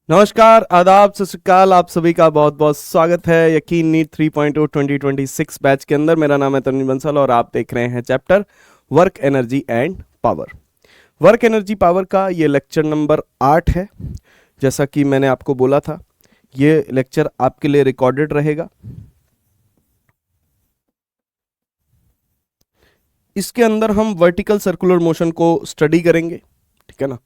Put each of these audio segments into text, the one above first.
नमस्कार, आदाब, सत श्री अकाल। आप सभी का बहुत बहुत स्वागत है यकीन नीट 3.0 2026 बैच के अंदर। मेरा नाम है तरुण बंसल और आप देख रहे हैं chapter work energy and power. Work energy power का ये लेक्चर नंबर 8 है। जैसा कि मैंने आपको बोला था, ये लेक्चर आपके लिए रिकॉर्डेड रहेगा। इसके अंदर हम वर्टिकल सर्कुलर मोशन को स्टडी करेंगे, ठीक है ना।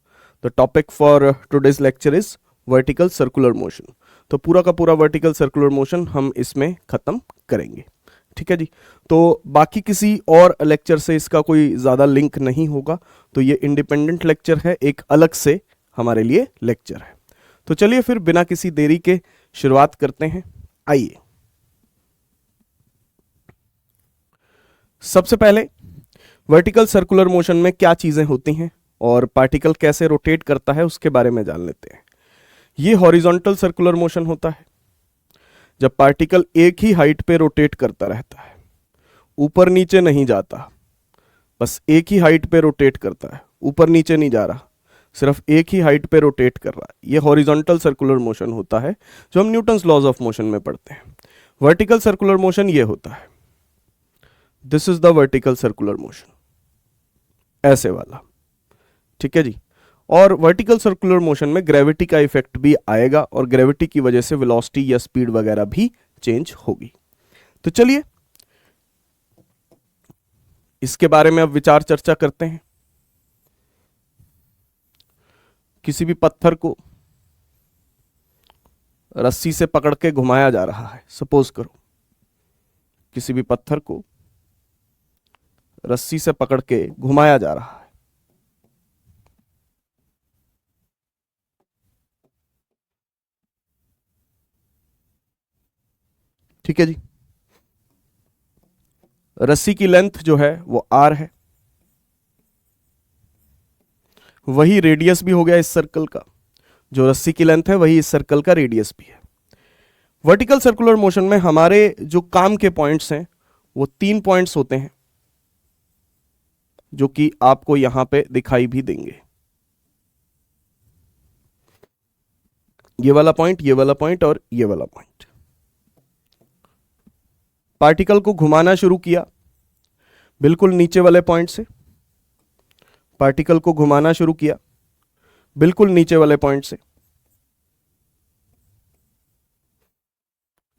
The topic for today's lecture is vertical circular motion. तो पूरा का पूरा वर्टिकल सर्कुलर मोशन हम इसमें खत्म करेंगे, ठीक है जी। तो बाकी किसी और लेक्चर से इसका कोई ज़्यादा लिंक नहीं होगा, तो ये इंडिपेंडेंट लेक्चर है, एक अलग से हमारे लिए लेक्चर है। तो चलिए फिर बिना किसी देरी के शुरुआत करते हैं। आइए, सबसे पहले वर्टिकल सर्कुलर मोशन में क्या चीज़ें होती हैं और पार्टिकल कैसे रोटेट करता है उसके बारे में जान लेते हैं। ये हॉरिजॉन्टल सर्कुलर मोशन होता है, जब पार्टिकल एक ही हाइट पे रोटेट करता रहता है, ऊपर नीचे नहीं जाता, बस एक ही हाइट पे रोटेट करता है, ऊपर नीचे नहीं जा रहा, सिर्फ एक ही हाइट पे रोटेट कर रहा है। ये हॉरिजॉन्टल सर्कुलर मोशन होता है जो हम न्यूटन्स लॉज ऑफ मोशन में पढ़ते हैं। वर्टिकल सर्कुलर मोशन ये होता है, this is the vertical circular motion, ऐसे वाला, ठीक है जी। और वर्टिकल सर्कुलर मोशन में ग्रेविटी का इफेक्ट भी आएगा और ग्रेविटी की वजह से वेलोसिटी या स्पीड वगैरह भी चेंज होगी। तो चलिए इसके बारे में अब विचार चर्चा करते हैं। किसी भी पत्थर को रस्सी से पकड़ के घुमाया जा रहा है, सपोज करो किसी भी पत्थर को रस्सी से पकड़ के घुमाया जा रहा है। ठीक है जी। रस्सी की लेंथ जो है वो r है, वही रेडियस भी हो गया इस सर्कल का। जो रस्सी की लेंथ है वही इस सर्कल का रेडियस भी है। वर्टिकल सर्कुलर मोशन में हमारे जो काम के पॉइंट्स हैं वो 3 पॉइंट्स होते हैं, जो कि आपको यहां पे दिखाई भी देंगे। ये वाला पॉइंट, ये वाला पॉइंट और ये वाला पॉइंट। पार्टिकल को घुमाना शुरू किया बिल्कुल नीचे वाले पॉइंट से, पार्टिकल को घुमाना शुरू किया बिल्कुल नीचे वाले पॉइंट से,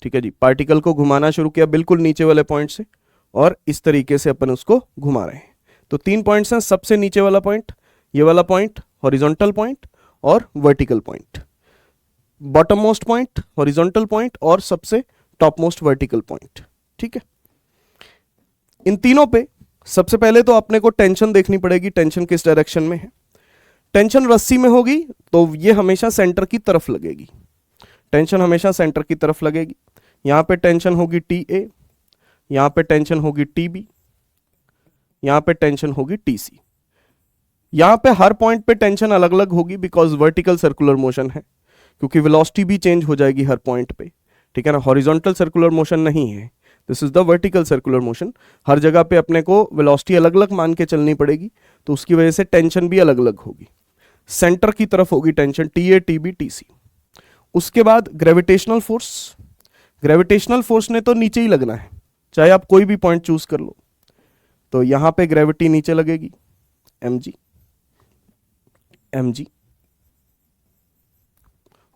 ठीक है जी। पार्टिकल को घुमाना शुरू किया बिल्कुल नीचे वाले पॉइंट से और इस तरीके से अपन उसको घुमा रहे हैं। तो 3 पॉइंट्स हैं, सबसे नीचे वाला पॉइंट, ये वाला पॉइंट हॉरिजॉन्टल पॉइंट और vertical point. Bottom most point horizontal point और सबसे टॉप मोस्ट वर्टिकल पॉइंट, ठीक है। इन तीनों पे सबसे पहले तो अपने को टेंशन देखनी पड़ेगी, टेंशन किस डायरेक्शन में है। टेंशन रस्सी में होगी तो ये हमेशा सेंटर की तरफ लगेगी, टेंशन हमेशा सेंटर की तरफ लगेगी। यहां पे टेंशन होगी टी ए, यहां पे टेंशन होगी टी बी, यहां पे टेंशन होगी टी सी। यहां पे हर पॉइंट पे टेंशन अलग अलग होगी, बिकॉज वर्टिकल सर्कुलर मोशन है, क्योंकि वेलोसिटी भी चेंज हो जाएगी हर पॉइंट पे, ठीक है ना। हॉरिजॉन्टल सर्कुलर मोशन नहीं है, this is the vertical circular motion. हर जगह पे अपने को वेलोसिटी अलग अलग मान के चलनी पड़ेगी, तो उसकी वजह से टेंशन भी अलग अलग होगी। सेंटर की तरफ होगी tension T A T B T C. उसके बाद ग्रेविटेशनल फोर्स, ग्रेविटेशनल फोर्स ने तो नीचे ही लगना है, चाहे आप कोई भी पॉइंट चूज कर लो। तो यहां पे ग्रेविटी नीचे लगेगी, एम जी, एम जी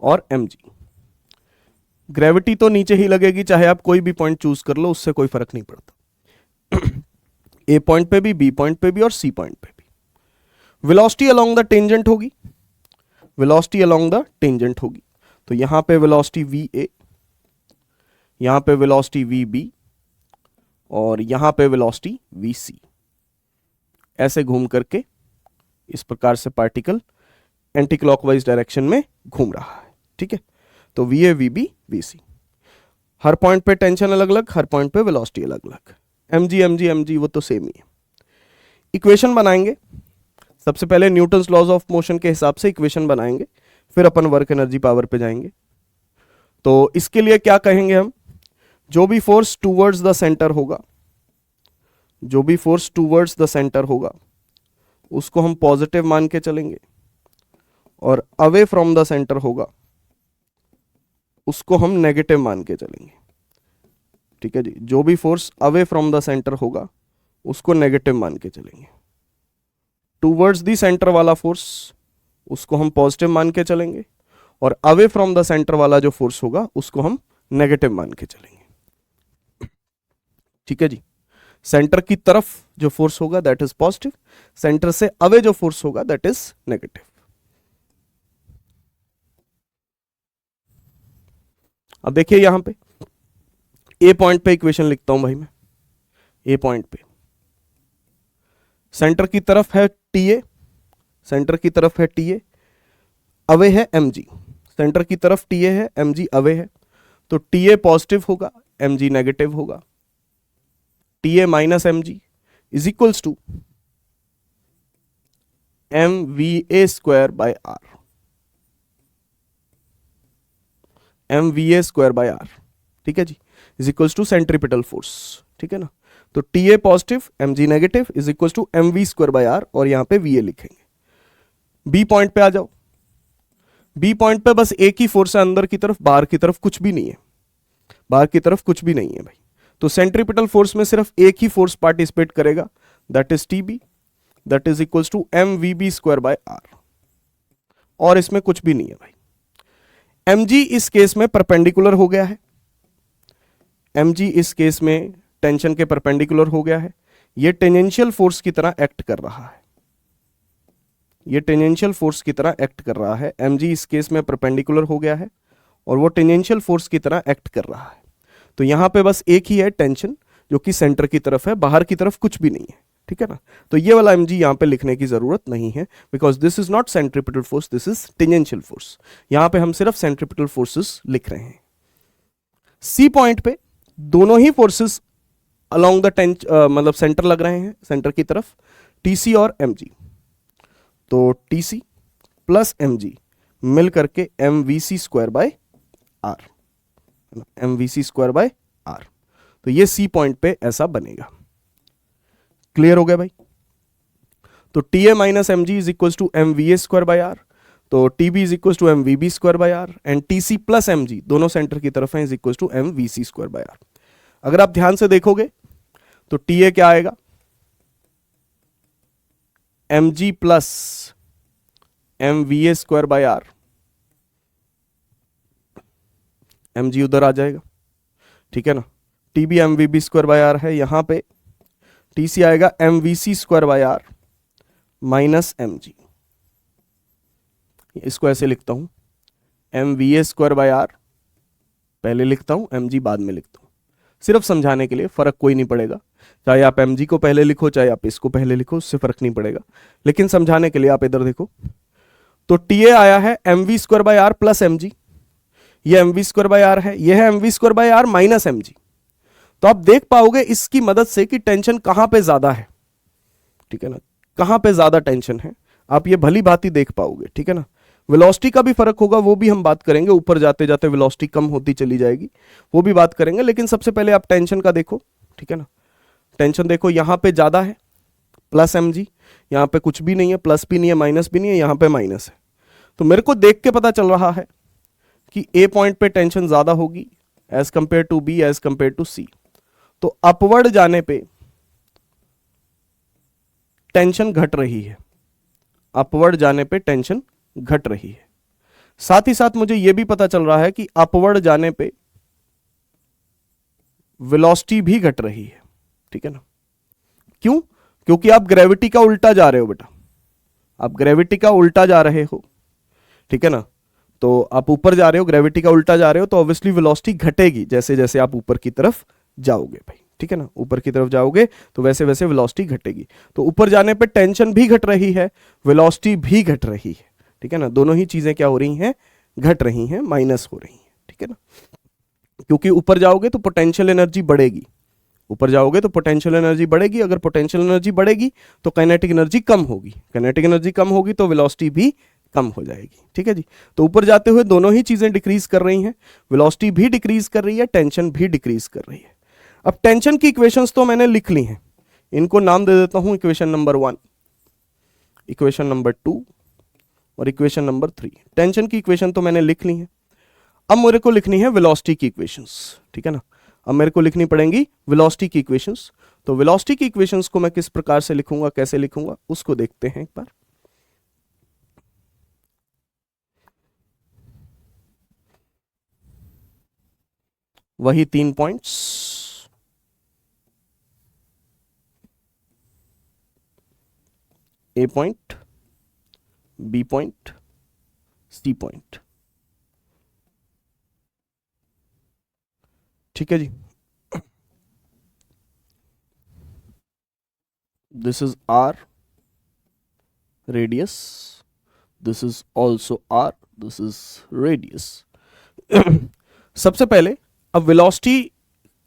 और एम जी। ग्रेविटी तो नीचे ही लगेगी, चाहे आप कोई भी पॉइंट चूज कर लो, उससे कोई फर्क नहीं पड़ता। ए पॉइंट पे भी, बी पॉइंट पे भी और सी पॉइंट पे भी। वेलोसिटी अलोंग द टेंजेंट होगी, वेलोसिटी अलोंग द टेंजेंट होगी। तो यहां पे वेलोसिटी वी ए, यहां पे वेलोसिटी वी बी और यहां पे वेलोसिटी वी सी। ऐसे घूम करके इस प्रकार से पार्टिकल एंटी क्लॉकवाइज डायरेक्शन में घूम रहा है, ठीक है। तो V A V B V C, हर पॉइंट पे टेंशन अलग अलग, हर पॉइंट पे वेलोसिटी अलग अलग। M G M G M G वो तो सेम ही है। इक्वेशन बनाएंगे, सबसे पहले न्यूटन्स लॉज ऑफ मोशन के हिसाब से इक्वेशन बनाएंगे, फिर अपन वर्क एनर्जी पावर पे जाएंगे। तो इसके लिए क्या कहेंगे हम, जो भी फोर्स टूवर्ड्स द सेंटर होगा, जो भी फोर्स टूवर्ड्स द सेंटर होगा उसको हम पॉजिटिव मान के चलेंगे, और अवे फ्रॉम द सेंटर होगा उसको हम नेगेटिव मान के चलेंगे, ठीक है जी। जो भी force away from the centre होगा उसको नेगेटिव मान के चलेंगे। टूवर्ड्स द सेंटर वाला फोर्स उसको हम पॉजिटिव मान के चलेंगे, और अवे फ्रॉम द सेंटर वाला जो फोर्स होगा उसको हम नेगेटिव मान के चलेंगे, ठीक है जी। सेंटर की तरफ जो फोर्स होगा दैट इज पॉजिटिव, सेंटर से अवे जो फोर्स होगा दैट इज नेगेटिव। अब देखिए यहां पे ए पॉइंट पे इक्वेशन लिखता हूं भाई मैं। ए पॉइंट पे सेंटर की तरफ है टीए, सेंटर की तरफ है टीए, अवे है mg। सेंटर की तरफ टीए है, mg अवे है, तो टीए पॉजिटिव होगा, mg नेगेटिव होगा। TA minus mg is equals to mva square by R, mva square by R, ठीक है जी, is equals to centripetal force, ठीक है ना। तो TA positive, mg negative is equals to mv square by R, और यहां पे va लिखेंगे। बी पॉइंट पे आ जाओ। बी पॉइंट पे बस एक ही फोर्स है अंदर की तरफ, बाहर की तरफ कुछ भी नहीं है, बाहर की तरफ कुछ भी नहीं है भाई। तो सेंट्रीपिटल फोर्स में सिर्फ एक ही फोर्स पार्टिसिपेट करेगा, that is TB, that is equals to mvb square by R, और इसमें कुछ भी नहीं है भाई। mg इस केस में परपेंडिकुलर हो गया है, mg इस केस में टेंशन के परपेंडिकुलर हो गया है, ये टेंजेंशियल फोर्स की तरह एक्ट कर रहा है, ये टेंजेंशियल फोर्स की तरह एक्ट कर रहा है। mg इस केस में परपेंडिकुलर हो गया है और वो टेंजेंशियल फोर्स की तरह एक्ट कर रहा है। तो यहां पे बस एक ही है टेंशन जो कि सेंटर की तरफ है, बाहर की तरफ कुछ भी नहीं है, ठीक है ना। तो ये वाला mg यहां पे लिखने की जरूरत नहीं है, because this is not centripetal force, this is tangential force. यहां पे हम सिर्फ सेंट्रीपिटल फोर्सेस लिख रहे हैं। सी पॉइंट पे दोनों ही फोर्सेस अलोंग द मतलब सेंटर लग रहे हैं, सेंटर की तरफ, टीसी और mg। तो टीसी प्लस mg मिल करके mvc square by R, mvc square by R. तो ये सी पॉइंट पे ऐसा बनेगा। क्लियर हो गया भाई। तो TA minus mg is equal to mva square by R, तो TB is equal to mvb square by R, and TC plus mg दोनों सेंटर की तरफ है is equal to mvc square by R. अगर आप ध्यान से देखोगे तो TA क्या आएगा, mg plus mva square by R, mg उधर आ जाएगा, ठीक है ना। TB mvb square by R है, यहां पे TC आएगा mvc square by R minus mg। इसको ऐसे लिखता हूं, mva स्क्वायर बाय आर पहले लिखता हूं, mg बाद में लिखता हूं, सिर्फ समझाने के लिए, फर्क कोई नहीं पड़ेगा। चाहे आप mg को पहले लिखो, चाहे आप इसको पहले लिखो, उससे फर्क नहीं पड़ेगा, लेकिन समझाने के लिए आप इधर देखो। तो TA आया है mv square by R plus mg, ये mv स्क्वायर बाय आर है, ये है mv square by R minus mg। तो आप देख पाओगे इसकी मदद से कि टेंशन कहां पे ज्यादा है, ठीक है ना, कहां पे ज्यादा टेंशन है, आप ये भली भांति देख पाओगे, ठीक है ना। वेलोसिटी का भी फर्क होगा, वो भी हम बात करेंगे, ऊपर जाते जाते वेलोसिटी कम होती चली जाएगी, वो भी बात करेंगे, लेकिन सबसे पहले आप टेंशन का देखो, ठीक है ना। टेंशन देखो यहां पे ज्यादा है प्लस mg, यहां पे कुछ भी नहीं है, प्लस भी नहीं है, माइनस भी नहीं है, यहां पे माइनस है। तो मेरे को देख के पता चल रहा है कि ए पॉइंट पे टेंशन ज्यादा होगी as compare to B, as compare to C. तो अपवर्ड जाने पे टेंशन घट रही है, अपवर्ड जाने पे टेंशन घट रही है। साथ ही साथ मुझे यह भी पता चल रहा है कि अपवर्ड जाने पे वेलोसिटी भी घट रही है, ठीक है ना। क्यों? क्योंकि आप ग्रेविटी का उल्टा जा रहे हो बेटा, आप ग्रेविटी का उल्टा जा रहे हो, ठीक है ना। तो आप ऊपर जा रहे हो, ग्रेविटी का उल्टा जा रहे हो, तो ऑब्वियसली वेलोसिटी घटेगी जैसे जैसे आप ऊपर की तरफ जाओगे भाई, ठीक है ना। ऊपर की तरफ जाओगे तो वैसे वैसे वेलोसिटी घटेगी। तो ऊपर जाने पे टेंशन भी घट रही है, वेलोसिटी भी घट रही है, ठीक है ना। दोनों ही चीजें क्या हो रही हैं, घट रही हैं, माइनस हो रही हैं, ठीक है ना। क्योंकि ऊपर जाओगे तो पोटेंशियल एनर्जी बढ़ेगी, ऊपर जाओगे तो पोटेंशियल एनर्जी बढ़ेगी, अगर पोटेंशियल एनर्जी बढ़ेगी तो काइनेटिक एनर्जी कम होगी, काइनेटिक एनर्जी कम होगी तो वेलोसिटी भी कम हो जाएगी, ठीक है जी। तो ऊपर जाते हुए दोनों ही चीजें डिक्रीज कर रही हैं, वेलोसिटी भी डिक्रीज कर रही है, टेंशन भी डिक्रीज कर रही है। अब टेंशन की इक्वेशंस तो मैंने लिख ली हैं, इनको नाम दे देता हूं, इक्वेशन नंबर 1, इक्वेशन नंबर 2 और इक्वेशन नंबर 3। टेंशन की इक्वेशन तो मैंने लिख ली है। अब मेरे को लिखनी है वेलोसिटी की इक्वेशंस, ठीक है ना। अब मेरे को लिखनी पड़ेंगी वेलोसिटी की इक्वेशंस। तो वेलोसिटी की इक्वेशंस को मैं किस प्रकार से लिखूंगा, कैसे लिखूंगा, उसको देखते हैं एक बार। वही 3 points, A point, B point, C point, ठीक है जी। This is R radius, this is also R, this is radius. सबसे पहले अब वेलोसिटी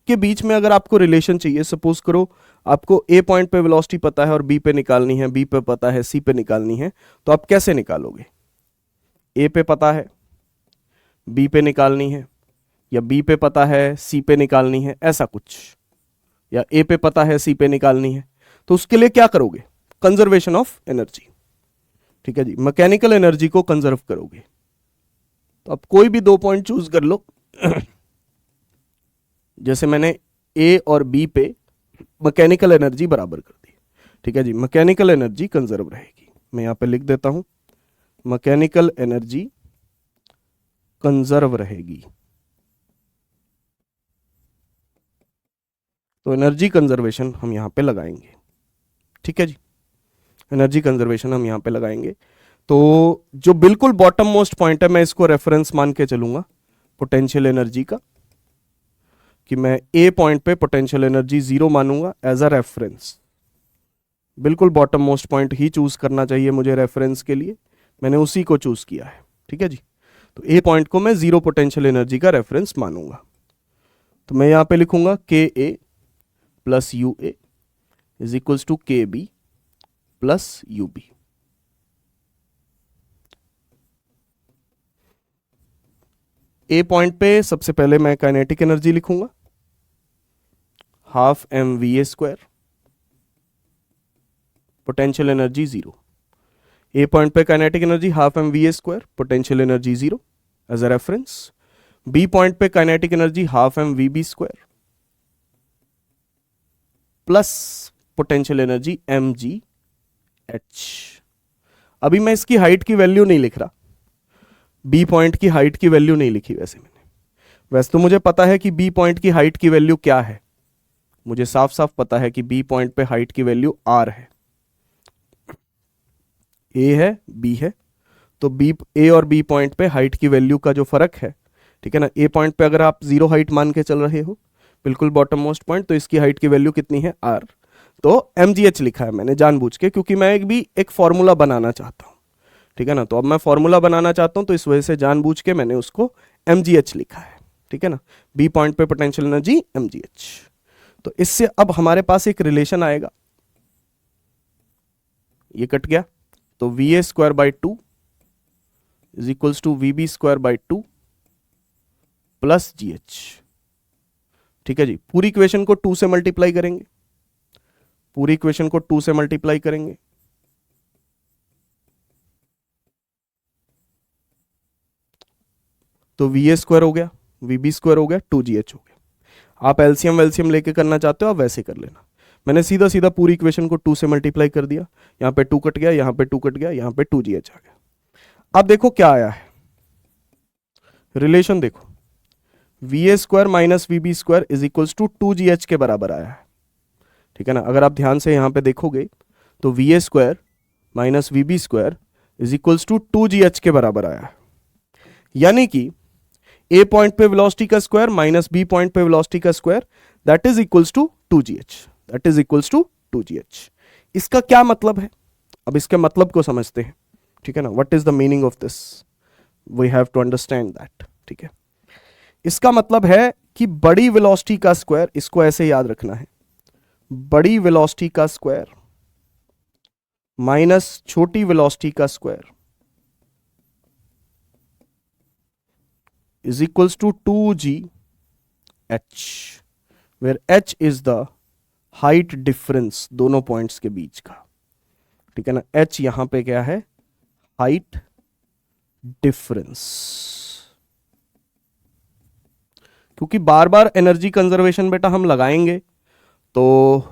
के बीच में अगर आपको रिलेशन चाहिए, सपोज करो आपको ए पॉइंट पे वेलोसिटी पता है और बी पे निकालनी है, बी पे पता है, सी पे निकालनी है, तो आप कैसे निकालोगे? ए पे पता है, बी पे निकालनी है, या बी पे पता है, सी पे निकालनी है, ऐसा कुछ, या ए पे पता है, सी पे निकालनी है। तो उसके लिए क्या करोगे? कंजर्वेशन ऑफ एनर्जी, ठीक है जी, मैकेनिकल एनर्जी को कंजर्व करोगे। तो आप कोई भी 2 पॉइंट चूज कर लो। जैसे मैंने ए और बी पे मैकेनिकल एनर्जी बराबर कर दी, ठीक है जी, मैकेनिकल एनर्जी कंजर्व रहेगी। मैं यहां पे लिख देता हूं, मैकेनिकल एनर्जी कंजर्व रहेगी। तो एनर्जी कंजर्वेशन हम यहां पे लगाएंगे, ठीक है जी, एनर्जी कंजर्वेशन हम यहां पे लगाएंगे। तो जो बिल्कुल बॉटम मोस्ट पॉइंट है, मैं इसको रेफरेंस मान के चलूंगा पोटेंशियल एनर्जी का, कि मैं ए पॉइंट पे पोटेंशियल एनर्जी 0 मानूंगा एज अ रेफरेंस। बिल्कुल बॉटम मोस्ट पॉइंट ही चूज करना चाहिए मुझे रेफरेंस के लिए, मैंने उसी को चूज किया है, ठीक है जी। तो ए पॉइंट को मैं 0 पोटेंशियल एनर्जी का रेफरेंस मानूंगा। तो मैं यहां पे लिखूंगा K A plus U A is equals to K B plus U B. A point पे सबसे पहले मैं काइनेटिक एनर्जी लिखूंगा, half M V A square, potential energy 0। A point पे kinetic energy half M V A square, potential energy 0 as a reference. B point पे kinetic energy half M V B square plus potential energy M G H. अभी मैं इसकी height की value नहीं लिख रहा, B point की height की वैल्यू नहीं लिखी वैसे मैंने, वैसे तो मुझे पता है कि बी पॉइंट की हाइट की वैल्यू क्या है, मुझे साफ साफ पता है कि बी पॉइंट पे हाइट की वैल्यू आर है, ए है, बी है। तो बी, ए और बी पॉइंट पे हाइट की वैल्यू का जो फर्क है, ठीक है ना, ए पॉइंट पे अगर आप 0 हाइट मान के चल रहे हो, बिल्कुल बॉटम मोस्ट पॉइंट, तो इसकी हाइट की वैल्यू कितनी है? आर। तो एम जी एच लिखा है मैंने जानबूझ के, क्योंकि मैं एक फॉर्मूला बनाना चाहता हूं, ठीक है ना। तो अब मैं फॉर्मूला बनाना चाहता हूं, तो इस वजह से जानबूझ के मैंने उसको एम जी एच लिखा है, ठीक है ना। बी पॉइंट पे potential energy M G H. तो इससे अब हमारे पास एक रिलेशन आएगा, ये कट गया, तो V A square by 2 is equals to V B square by 2 plus G H, ठीक है जी। पूरी इक्वेशन को 2 से मल्टीप्लाई करेंगे, पूरी इक्वेशन को 2 से मल्टीप्लाई करेंगे, तो वी ए स्क्वायर हो गया, वी बी स्क्वायर हो गया, 2gh हो गया। आप एलसीएम वेल्सियम लेके करना चाहते हो आप वैसे कर लेना। मैंने सीधा सीधा पूरी इक्वेशन को 2 से मल्टीप्लाई कर दिया, यहां पे 2 कट गया, यहां पे 2 कट गया, यहां पे 2gh आ गया। अब देखो क्या आया है, रिलेशन देखो, V A square minus V B square is equals to 2gh के बराबर आया है, ठीक है ना। अगर आप ध्यान से यहां पे देखोगे तो V A square minus V B square is equals to 2gh के बराबर आया है। यानी कि ए पॉइंट पे वेलोसिटी का स्क्वायर माइनस बी पॉइंट पे वेलोसिटी का square, that is equals to 2gh, that is equals to 2gh। इसका क्या मतलब है? अब इसके मतलब को समझते हैं, ठीक है ना। What is the meaning of this, we have to understand that, ठीक है। इसका मतलब है कि बड़ी वेलोसिटी का स्क्वायर, इसको ऐसे याद रखना है, बड़ी वेलोसिटी का स्क्वायर माइनस छोटी वेलोसिटी का square is equals to 2gh, where h is the height difference दोनों पॉइंट्स के बीच का, ठीक है ना। h यहां पे क्या है? हाइट डिफरेंस, क्योंकि बार बार एनर्जी कंजर्वेशन बेटा हम लगाएंगे तो,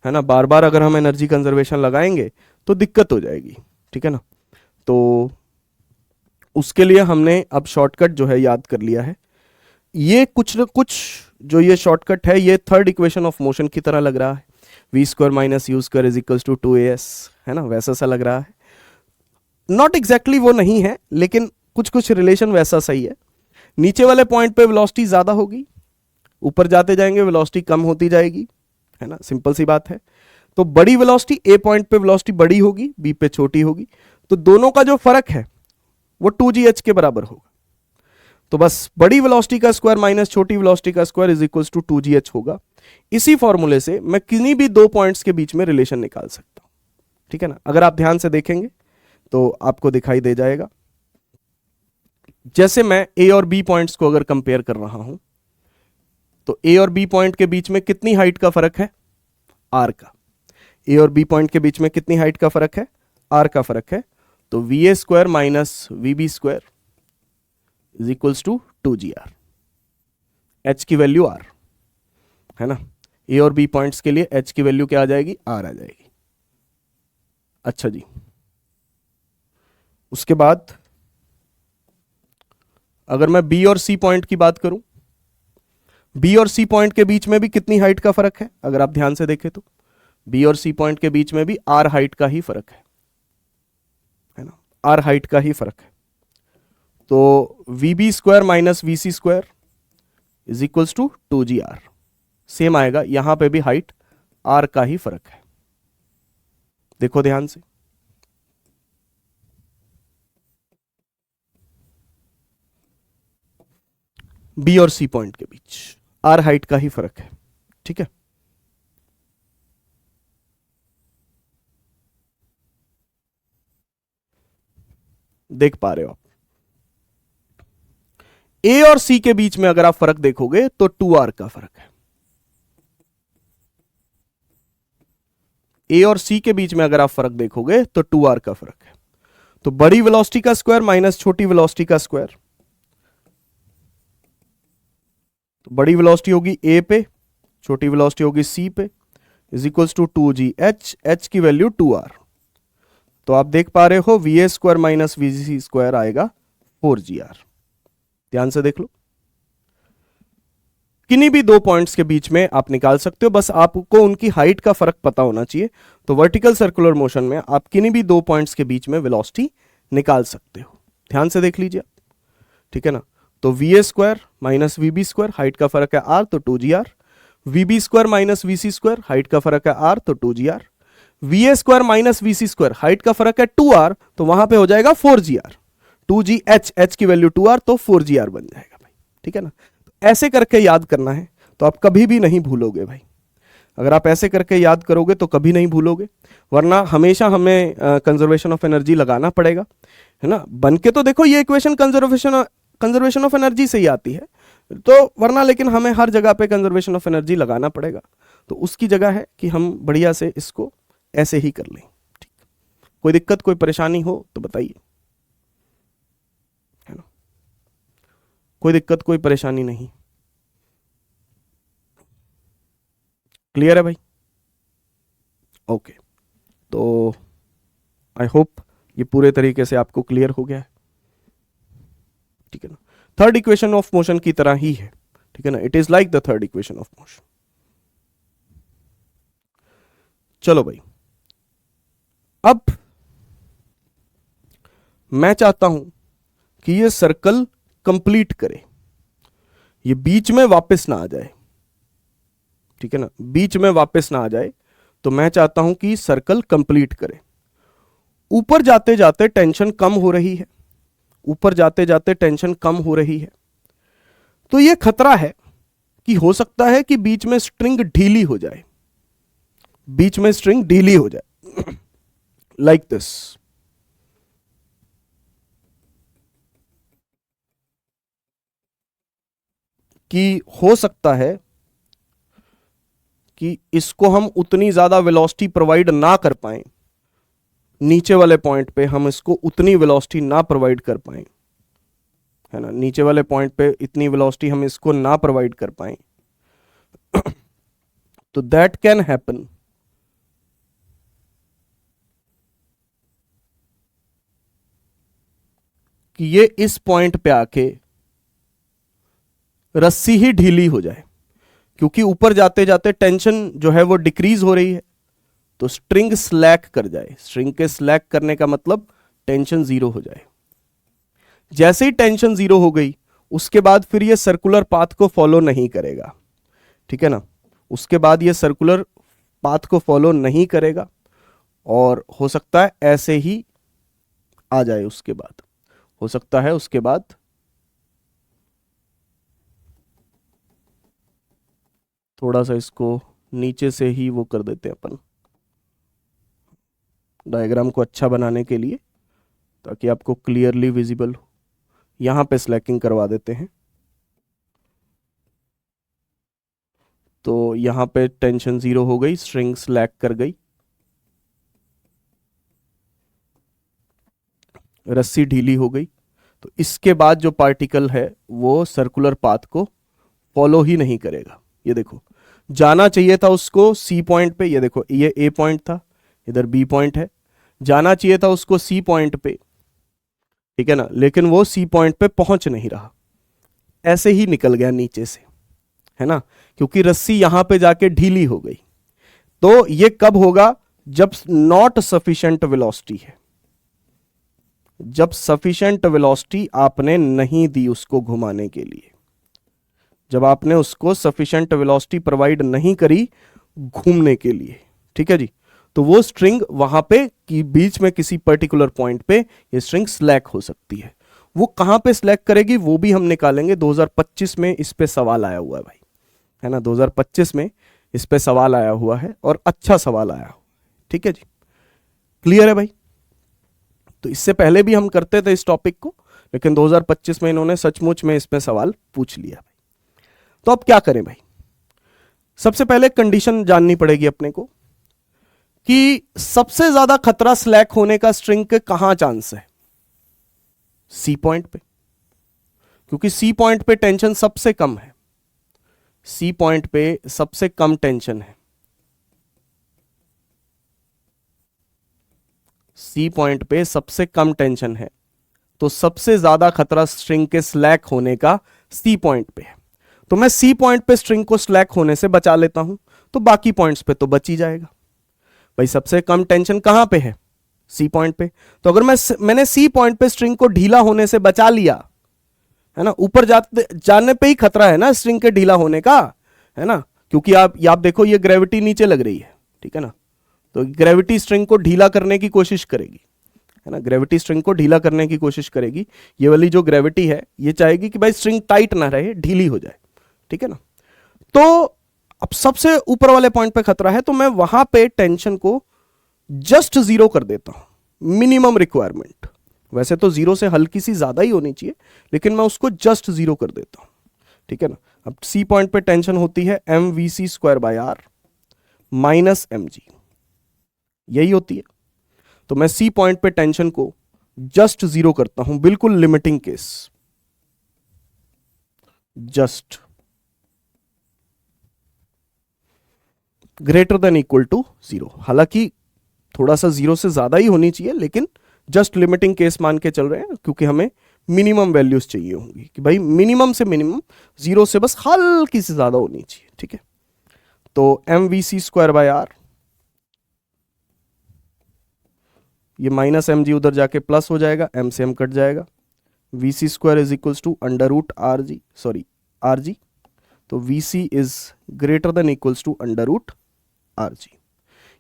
है ना, बार बार अगर हम एनर्जी कंजर्वेशन लगाएंगे तो दिक्कत हो जाएगी, ठीक है ना। तो उसके लिए हमने अब शॉर्टकट जो है याद कर लिया है। ये कुछ न कुछ जो ये शॉर्टकट है ये थर्ड इक्वेशन ऑफ मोशन की तरह लग रहा है, V square minus U square is equals to 2as, है ना, वैसा सा लग रहा है। नॉट एग्जैक्टली वो नहीं है, लेकिन कुछ कुछ रिलेशन वैसा सही है। नीचे वाले पॉइंट पे वेलोसिटी ज्यादा होगी, ऊपर जाते जाएंगे वेलोसिटी कम होती जाएगी, है ना, सिंपल सी बात है। तो बड़ी वेलोसिटी ए पॉइंट पे वेलोसिटी बड़ी होगी, बी पे छोटी होगी, तो दोनों का जो फर्क है वो 2gh के बराबर होगा। तो बस बड़ी वेलोसिटी का स्क्वायर माइनस छोटी वेलोसिटी का square is equals to 2gh होगा। इसी फॉर्मूले से मैं किन्हीं भी दो पॉइंट्स के बीच में रिलेशन निकाल सकता हूं, ठीक है ना। अगर आप ध्यान से देखेंगे तो आपको दिखाई दे जाएगा। जैसे मैं ए और बी पॉइंट्स को अगर कंपेयर कर रहा हूं तो ए और बी पॉइंट के बीच में कितनी हाइट का फर्क है, आर का। ए और बी पॉइंट के बीच में कितनी हाइट का फर्क है, आर का फर्क है। तो V A square minus V B square is equals to 2gr, H की वैल्यू आर, है ना। ए और बी पॉइंट्स के लिए एच की वैल्यू क्या आ जाएगी, आर आ जाएगी। अच्छा जी, उसके बाद अगर मैं बी और सी पॉइंट की बात करूं, बी और सी पॉइंट के बीच में भी कितनी हाइट का फर्क है, अगर आप ध्यान से देखें तो बी और सी पॉइंट के बीच में भी आर हाइट का ही फर्क है ना, आर हाइट का ही फर्क है। तो V B square minus V C square is equals to 2gr, same आएगा, यहां पे भी हाइट आर का ही फर्क है। देखो ध्यान से, बी और सी पॉइंट के बीच आर हाइट का ही फर्क है, ठीक है। देख पा रहे हो आप, ए और सी के बीच में अगर आप फर्क देखोगे तो 2r का फर्क है। ए और सी के बीच में अगर आप फर्क देखोगे तो 2r का फर्क है। तो बड़ी वेलोसिटी का स्क्वायर माइनस छोटी वेलोसिटी का स्क्वायर, तो बड़ी वेलोसिटी होगी ए पे, छोटी वेलोसिटी होगी सी पे, is equals to 2gh, h की वैल्यू 2r। तो आप देख पा रहे हो वी ए square minus V C square आएगा 4gr। ध्यान से देख लो, किन्हीं भी दो पॉइंट्स के बीच में आप निकाल सकते हो, बस आपको उनकी हाइट का फर्क पता होना चाहिए। तो वर्टिकल सर्कुलर मोशन में आप किन्हीं भी दो पॉइंट्स के बीच में वेलोसिटी निकाल सकते हो। ध्यान से देख लीजिए, ठीक है ना। तो वी ए square minus V B square, height का फर्क है आर, तो 2gr। V B square minus V C square, height का फर्क है आर, तो 2gr। वी ए square minus V C square, height का फर्क है 2r, तो वहां पे हो जाएगा 4gr। 2gh, h की वैल्यू 2r, तो 4gr बन जाएगा भाई, ठीक है ना। ऐसे करके याद करना है तो आप कभी भी नहीं भूलोगे भाई। अगर आप ऐसे करके याद करोगे तो कभी नहीं भूलोगे, वरना हमेशा हमें कंजर्वेशन ऑफ एनर्जी लगाना पड़ेगा, है ना। बन के तो देखो ये इक्वेशन कंजर्वेशन ऑफ एनर्जी से ही आती है, तो वरना लेकिन हमें हर जगह पे कंजर्वेशन ऑफ एनर्जी लगाना पड़ेगा। तो उसकी जगह है कि हम बढ़िया से इसको ऐसे ही कर लें, ठीक। कोई दिक्कत कोई परेशानी हो तो बताइए, है ना। कोई दिक्कत कोई परेशानी नहीं, क्लियर है भाई। ओके, तो आई होप ये पूरे तरीके से आपको क्लियर हो गया है, ठीक है ना। थर्ड इक्वेशन ऑफ मोशन की तरह ही है, ठीक है ना, it is like the third equation of motion. चलो भाई, अब मैं चाहता हूं कि ये सर्कल कंप्लीट करे, ये बीच में वापस ना आ जाए, ठीक है ना, बीच में वापस ना आ जाए। तो मैं चाहता हूं कि सर्कल कंप्लीट करे। ऊपर जाते जाते टेंशन कम हो रही है, ऊपर जाते जाते टेंशन कम हो रही है। तो यह खतरा है कि हो सकता है कि बीच में स्ट्रिंग ढीली हो जाए, बीच में स्ट्रिंग ढीली हो जाए लाइक दिस। कि हो सकता है कि इसको हम उतनी ज्यादा वेलोसिटी प्रोवाइड ना कर पाए, नीचे वाले पॉइंट पे हम इसको उतनी वेलोसिटी ना प्रोवाइड कर पाए, है ना, नीचे वाले पॉइंट पे इतनी वेलोसिटी हम इसको ना प्रोवाइड कर पाए तो दैट कैन हैपन कि ये इस पॉइंट पे आके रस्सी ही ढीली हो जाए, क्योंकि ऊपर जाते जाते टेंशन जो है वो डिक्रीज हो रही है, तो स्ट्रिंग स्लैक कर जाए। स्ट्रिंग के स्लैक करने का मतलब टेंशन जीरो हो जाए। जैसे ही टेंशन जीरो हो गई उसके बाद फिर ये सर्कुलर पाथ को फॉलो नहीं करेगा, ठीक है ना, उसके बाद ये सर्कुलर पाथ को फॉलो नहीं करेगा और हो सकता है ऐसे ही आ जाए। उसके बाद हो सकता है उसके बाद थोड़ा सा इसको नीचे से ही वो कर देते हैं अपन डायग्राम को अच्छा बनाने के लिए, ताकि आपको क्लियरली विजिबल हो। यहां पे स्लैकिंग करवा देते हैं, तो यहां पे टेंशन जीरो हो गई, स्ट्रिंग स्लैक कर गई, रस्सी ढीली हो गई। तो इसके बाद जो पार्टिकल है वो सर्कुलर पाथ को फॉलो ही नहीं करेगा। ये देखो, जाना चाहिए था उसको सी पॉइंट पे, ये देखो ये ए पॉइंट था, इधर बी पॉइंट है, जाना चाहिए था उसको सी पॉइंट पे, ठीक है ना, लेकिन वो सी पॉइंट पे पहुंच नहीं रहा, ऐसे ही निकल गया नीचे से, है ना, क्योंकि रस्सी यहां पे जाके ढीली हो गई। तो ये कब होगा? जब नॉट सफिशिएंट वेलोसिटी है, जब सफिशिएंट वेलोसिटी आपने नहीं दी उसको घुमाने के लिए, जब आपने उसको सफिशिएंट वेलोसिटी प्रोवाइड नहीं करी घूमने के लिए, ठीक है जी, तो वो स्ट्रिंग वहां पे कि बीच में किसी पर्टिकुलर पॉइंट पे ये स्ट्रिंग स्लैक हो सकती है। वो कहां पे स्लैक करेगी वो भी हम निकालेंगे। 2025 में इस पे सवाल आया हुआ है भाई, है ना, 2025 में इस पे सवाल आया हुआ है और अच्छा सवाल आया हुआ, ठीक है जी, क्लियर है भाई। तो इससे पहले भी हम करते थे इस टॉपिक को, लेकिन 2025 में इन्होंने सचमुच में इस पे सवाल पूछ लिया भाई। तो अब क्या करें भाई? सबसे पहले कंडीशन जाननी पड़ेगी अपने को कि सबसे ज्यादा खतरा स्लैक होने का स्ट्रिंग के कहां चांस है? सी पॉइंट पे, क्योंकि सी पॉइंट पे टेंशन सबसे कम है, सी पॉइंट पे सबसे कम टेंशन है, सी पॉइंट पे सबसे कम टेंशन है, तो सबसे ज्यादा खतरा स्ट्रिंग के स्लैक होने का सी पॉइंट पे है। तो मैं सी पॉइंट पे स्ट्रिंग को स्लैक होने से बचा लेता हूं, तो बाकी पॉइंट्स पे तो बच ही जाएगा भाई। सबसे कम टेंशन कहां पे है? सी पॉइंट पे। तो अगर मैंने सी पॉइंट पे स्ट्रिंग को ढीला होने से बचा लिया, है ना, ऊपर जाने पे ही खतरा है ना स्ट्रिंग के ढीला होने का, है ना, क्योंकि आप देखो ये ग्रेविटी नीचे लग रही है, ठीक है ना, तो ग्रेविटी स्ट्रिंग को ढीला करने की कोशिश करेगी, है ना, ग्रेविटी स्ट्रिंग को ढीला करने की कोशिश करेगी। ये वाली जो ग्रेविटी है ये चाहेगी कि भाई स्ट्रिंग टाइट ना रहे, ढीली हो जाए, ठीक है ना। तो अब सबसे ऊपर वाले पॉइंट पे खतरा है, तो मैं वहां पे टेंशन को जस्ट जीरो कर देता हूं, मिनिमम रिक्वायरमेंट। वैसे तो जीरो से हल्की सी ज्यादा ही होनी चाहिए, लेकिन मैं उसको जस्ट जीरो कर देता हूं, ठीक है ना। अब सी पॉइंट पे टेंशन होती है M V C square by R minus M G, यही होती है। तो मैं सी पॉइंट पे टेंशन को जस्ट जीरो करता हूं, बिल्कुल limiting case, just greater than equal to zero. हालांकि थोड़ा सा जीरो से ज्यादा ही होनी चाहिए, लेकिन जस्ट लिमिटिंग केस मान के चल रहे हैं, क्योंकि हमें मिनिमम वैल्यूज चाहिए होंगी कि भाई मिनिमम से मिनिमम, जीरो से बस हल्की से ज्यादा होनी चाहिए, ठीक है। तो M V C square by R, ये माइनस एम जी उधर जाके प्लस हो जाएगा, एम से एम कट जाएगा, V C square is equals to under root R G, sorry R G, तो V C is greater than equals to under root R G.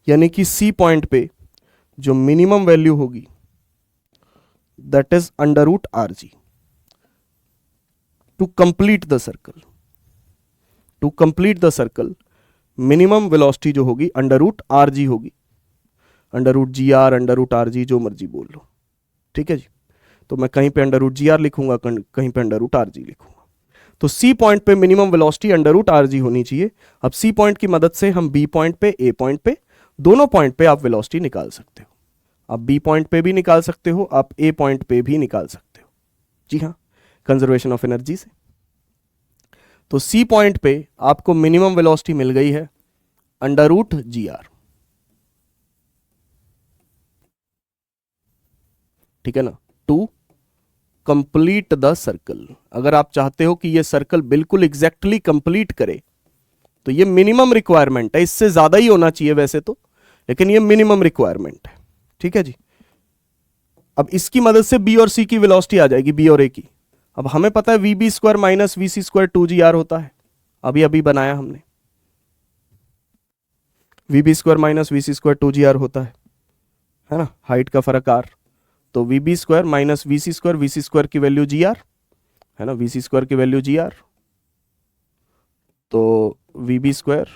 यानी कि C point पे जो मिनिमम वैल्यू होगी that is under root R G to complete the circle. To complete the circle minimum velocity जो होगी under root R G होगी, under root G R, under root R G, जो मर्जी बोल लो, ठीक है जी। तो मैं कहीं पे अंडर रूट जी आर लिखूंगा, कहीं पे अंडर रूट आर जी लिखूंगा। तो सी पॉइंट पे minimum velocity under root R G होनी चाहिए। अब सी पॉइंट की मदद से हम बी पॉइंट पे, ए पॉइंट पे, दोनों पॉइंट पे आप वेलोसिटी निकाल सकते हो। आप बी पॉइंट पे भी निकाल सकते हो, आप ए पॉइंट पे भी निकाल सकते हो, जी हाँ। कंजर्वेशन ऑफ एनर्जी से। तो सी पॉइंट पे आपको मिनिमम वेलोसिटी मिल गई है अंडर रूट जी आर, ठीक है ना, टू कंप्लीट द सर्कल। अगर आप चाहते हो कि ये सर्कल बिल्कुल एग्जैक्टली कंप्लीट करे तो ये मिनिमम रिक्वायरमेंट है, इससे ज्यादा ही होना चाहिए वैसे तो, लेकिन ये मिनिमम रिक्वायरमेंट है, ठीक है जी। अब इसकी मदद से बी और सी की वेलोसिटी आ जाएगी, बी और ए की। अब हमें पता है V B square minus V C square two G R होता है, अभी अभी बनाया हमने, V B square minus V C square two G R होता है ना, हाइट का फर्क आर। तो V B square minus V C square की वैल्यू जी आर है ना, वी सी स्क्वायर की वैल्यू जी आर। तो वी बी स्क्वायर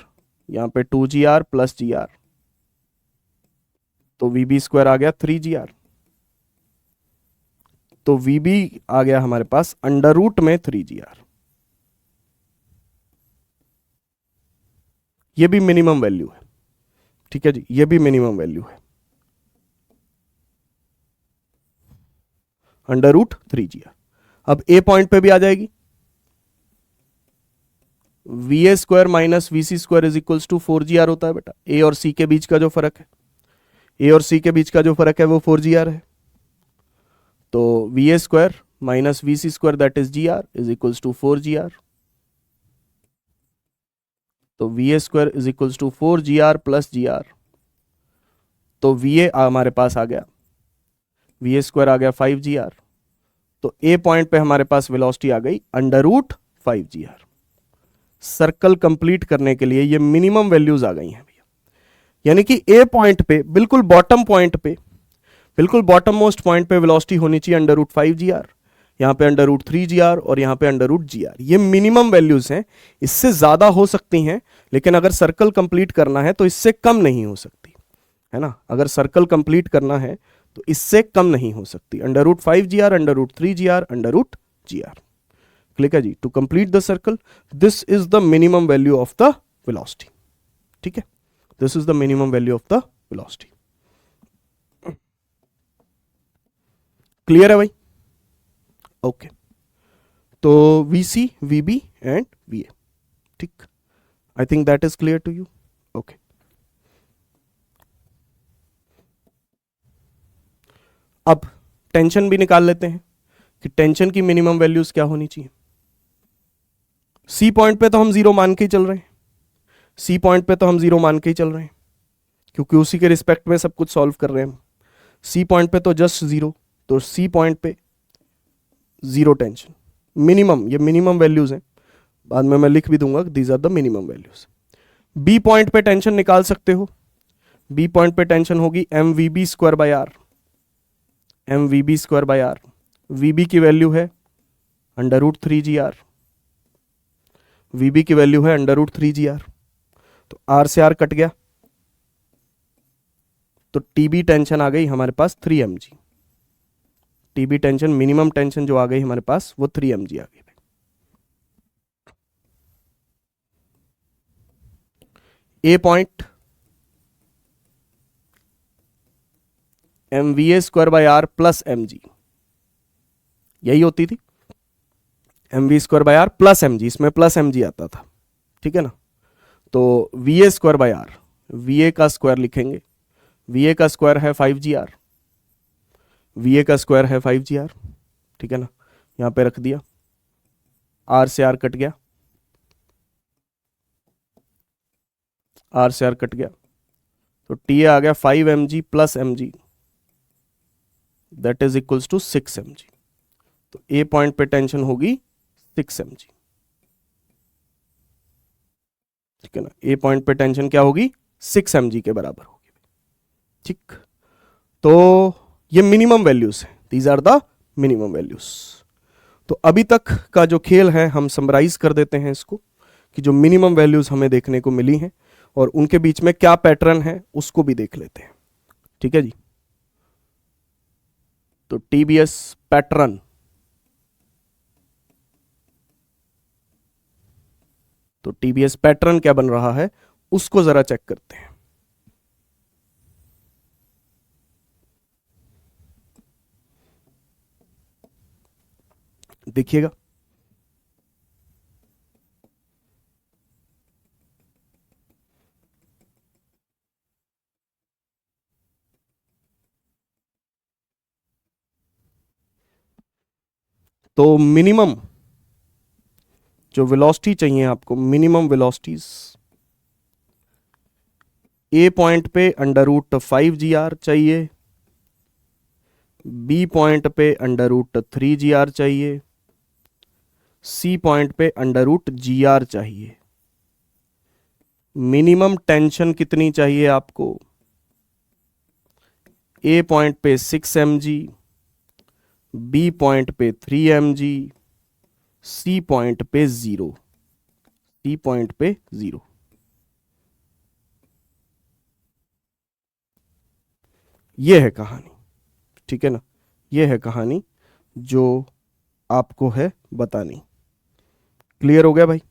यहां पे two G R plus G R, तो वी बी स्क्वायर आ गया थ्री जी आर। तो वी बी आ गया हमारे पास अंडर रूट में थ्री जी आर। ये भी मिनिमम वैल्यू है, ठीक है जी, ये भी मिनिमम वैल्यू है, under root three G R. अब ए पॉइंट पे भी आ जाएगी, V A square minus V C square is equals to four G R होता है बेटा। ए और सी के बीच का जो फर्क है, ए और सी के बीच का जो फर्क है वो फोर जी आर है। तो V A square minus V C square that is G R is equals to four G R. तो V A square is equals to four G R plus G R. तो V A हमारे पास आ गया, V ए square आ गया five G R. तो A point पे हमारे पास velocity आ गई under root five G R. Circle complete करने के लिए ये मिनिमम वैल्यूज आ गई हैं भैया, यानी कि ए पॉइंट पे बिल्कुल बॉटम पॉइंट पे, बिल्कुल बॉटम मोस्ट पॉइंट पे वेलोसिटी होनी चाहिए under root five G R, यहां पे under root three G R और यहां पे अंडर रूट जी आर। ये मिनिमम वैल्यूज हैं, इससे ज्यादा हो सकती हैं, लेकिन अगर सर्कल कंप्लीट करना है तो इससे कम नहीं हो सकती, है ना। अगर सर्कल कंप्लीट करना है तो इससे कम नहीं हो सकती, under root five G R, under root three G R, under root G R. Click है जी। To complete the circle this is the minimum value of the velocity, ठीक है, this is the minimum value of the velocity. Clear है भाई? Okay, तो V C, V B and V A, ठीक, I think that is clear to you. Okay, अब tension भी निकाल लेते हैं कि टेंशन की मिनिमम वैल्यूज क्या होनी चाहिए। सी पॉइंट पे तो हम जीरो मान के ही चल रहे हैं, सी पॉइंट पे तो हम जीरो मान के ही चल रहे हैं, क्योंकि उसी के रिस्पेक्ट में सब कुछ सॉल्व कर रहे हैं हम। सी पॉइंट पे तो जस्ट जीरो, तो सी पॉइंट पे जीरो टेंशन मिनिमम, ये मिनिमम वैल्यूज हैं, बाद में मैं लिख भी दूंगा these are the minimum values. B point पे टेंशन निकाल सकते हो, बी पॉइंट पे टेंशन होगी M V B square by R, M V B square by R. V B की वैल्यू है under root three G R, V B की value है under root three G R. तो are से R cut गया, तो TB tension आ गई हमारे पास three M G. TB tension, minimum tension जो आ गई हमारे पास वो थ्री एम जी आ गई। A point M V A square by R plus M G, यही होती थी, M V square by R plus M G, इसमें प्लस एम जी आता था, ठीक है ना। तो V A square by R, V A का स्क्वायर लिखेंगे, वी ए का स्क्वायर है five G R, V A का स्क्वायर है फाइव जी आर, ठीक है ना, यहां पे रख दिया, आर से आर कट गया, आर से आर कट गया, तो टी ए आ गया five M G plus M G that is equals to six M G. तो ए पॉइंट पे टेंशन होगी सिक्स एम जी, ठीक है ना, ए पॉइंट पे टेंशन क्या होगी, सिक्स एम जी के बराबर होगी, ठीक। तो ये मिनिमम वैल्यूज है, these are the minimum values. तो अभी तक का जो खेल है हम समराइज कर देते हैं इसको, कि जो मिनिमम वैल्यूज हमें देखने को मिली हैं और उनके बीच में क्या पैटर्न है उसको भी देख लेते हैं, ठीक है जी। तो टीबीएस पैटर्न, तो टीबीएस पैटर्न क्या बन रहा है उसको जरा चेक करते हैं। देखिएगा, तो मिनिमम जो वेलोसिटी चाहिए आपको, मिनिमम वेलोसिटीज ए पॉइंट पे √5 GR चाहिए, बी पॉइंट पे √3 GR चाहिए, सी पॉइंट पे √GR चाहिए। मिनिमम टेंशन कितनी चाहिए आपको? ए पॉइंट पे 6 mg, बी पॉइंट पे 3 mg, सी पॉइंट पे 0, सी पॉइंट पे 0। यह है कहानी, ठीक है ना, यह है कहानी जो आपको है बतानी। क्लियर हो गया भाई?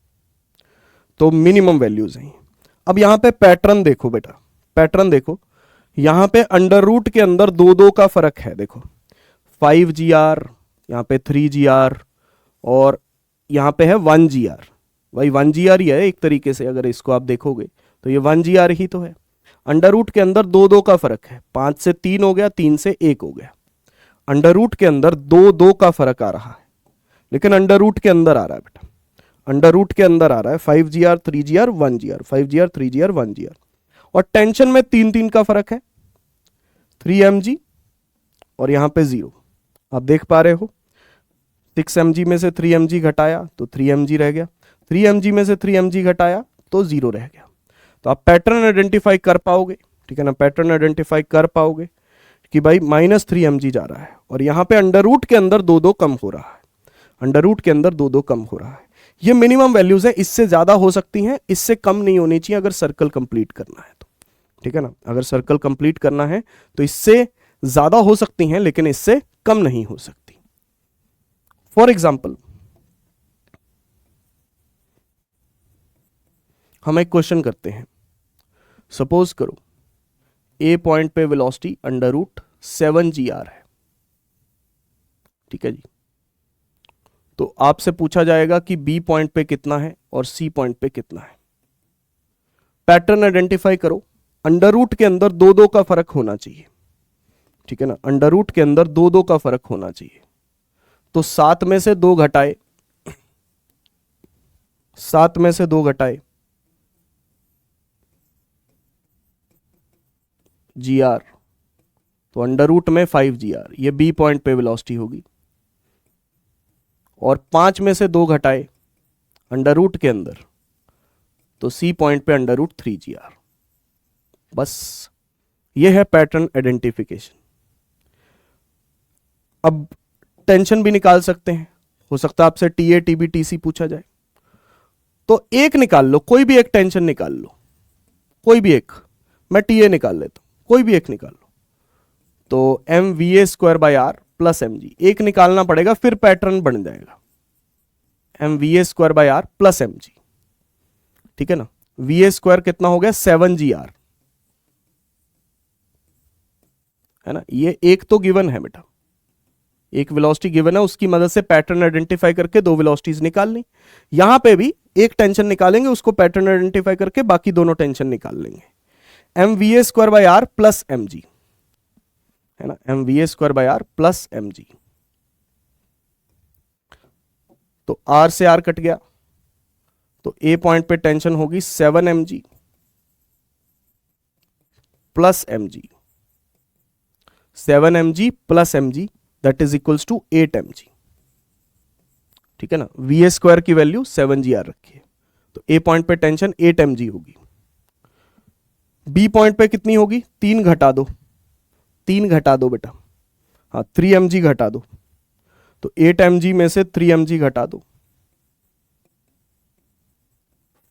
तो मिनिमम वैल्यूज हैं। अब यहां पे पैटर्न देखो बेटा, पैटर्न देखो, यहां पे अंडर रूट के अंदर दो दो का फर्क है। देखो 5 GR, यहां पे 3 GR, और यहां पे है 1 GR। भाई 1 GR ही है एक तरीके से, अगर इसको आप देखोगे तो ये 1 GR ही तो है। अंडर रूट के अंदर दो दो का फर्क है, 5 से 3 हो गया, 3 से 1 हो गया। अंडर रूट के अंदर दो दो का फर्क आ रहा है, लेकिन अंडर रूट के अंदर आ रहा है बेटा, अंडर रूट के अंदर आ रहा है 5 GR 3 GR 1 GR, 5 GR 3 GR 1 GR। और टेंशन में 3 का फर्क है, 3 mg और यहां पे 0। आप देख पा रहे हो, 6 mg में से 3 mg घटाया तो 3 mg रह गया, 3 mg में से 3 mg घटाया तो 0 रह गया। तो आप पैटर्न आइडेंटिफाई कर पाओगे, ठीक है ना, पैटर्न आइडेंटिफाई कर पाओगे कि भाई -3 mg जा रहा है, और यहां पे अंडर रूट के अंदर दो दो कम हो रहा है, अंडर रूट के अंदर दो दो कम हो रहा है। ये मिनिमम वैल्यूज है, इससे ज्यादा हो सकती हैं, इससे कम नहीं होनी चाहिए अगर सर्कल कंप्लीट करना है तो, ठीक है ना। अगर सर्कल कंप्लीट करना है तो इससे ज्यादा हो सकती हैं, लेकिन इससे कम नहीं हो सकती। फॉर एग्जाम्पल हम एक क्वेश्चन करते हैं। सपोज करो ए पॉइंट पे वेलोसिटी √7 GR है, ठीक है जी। तो आपसे पूछा जाएगा कि बी पॉइंट पे कितना है और सी पॉइंट पे कितना है। पैटर्न आइडेंटिफाई करो, अंडर रूट के अंदर दो दो का फर्क होना चाहिए, ठीक है ना, अंडर रूट के अंदर दो दो का फर्क होना चाहिए। तो 7 में से 2 घटाए, 7 में से 2 घटाए GR, तो अंडर रूट में 5 GR, ये बी पॉइंट पे वेलोसिटी होगी। और 5 में से 2 घटाए अंडर रूट के अंदर, तो सी पॉइंट पे √3 GR। बस ये है पैटर्न आइडेंटिफिकेशन। अब टेंशन भी निकाल सकते हैं, हो सकता है आपसे TA TB TC पूछा जाए, तो एक निकाल लो, कोई भी एक टेंशन निकाल लो, कोई भी एक, मैं TA निकाल लेता हूं, कोई भी एक निकाल लो। तो mVA² R + mg, एक निकालना पड़ेगा, फिर पैटर्न बन जाएगा, mVA² R + mg, ठीक है ना। VA² कितना हो गया? 7 GR, है ना। ये एक तो गिवन है बेटा, एक वेलोसिटी गिवन है, उसकी मदद से पैटर्न आइडेंटिफाई करके दो वेलोसिटीज निकालनी। यहां पे भी एक टेंशन निकालेंगे, उसको पैटर्न आइडेंटिफाई करके बाकी दोनों टेंशन निकाल लेंगे। mVA² R + mg, है ना, mVA² R + mg। तो R से R कट गया, तो A पॉइंट पे टेंशन होगी 7 mg + mg, 7 mg + mg that is equals to 8 mg, ठीक है ना। VA² की वैल्यू 7 GR रखिए, तो A पॉइंट पे टेंशन 8 mg होगी। B पॉइंट पे कितनी होगी? 3 घटा दो, 3 घटा दो बेटा, हाँ 3 mg घटा दो, तो 8 mg में से 3 mg घटा दो,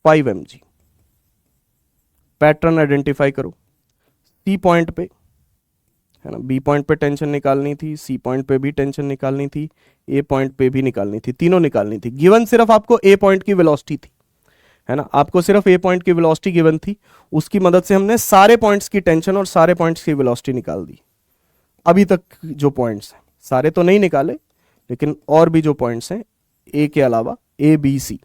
5 mg। पैटर्न आइडेंटिफाई करो, C पॉइंट पे, है ना, B पॉइंट पे टेंशन निकालनी थी, C पॉइंट पे भी टेंशन निकालनी थी, A पॉइंट पे भी निकालनी थी, तीनों निकालनी थी। गिवन सिर्फ आपको A पॉइंट की वेलोसिटी थी, है ना, आपको सिर्फ A पॉइंट की वेलोसिटी गिवन थी, उसकी मदद से हमने सारे पॉइंट्स की टेंशन और सारे पॉइंट्स की वेलोसिटी निकाल दी। अभी तक जो पॉइंट्स हैं सारे तो नहीं निकाले, लेकिन और भी जो पॉइंट्स हैं ए के अलावा, ए बी सी।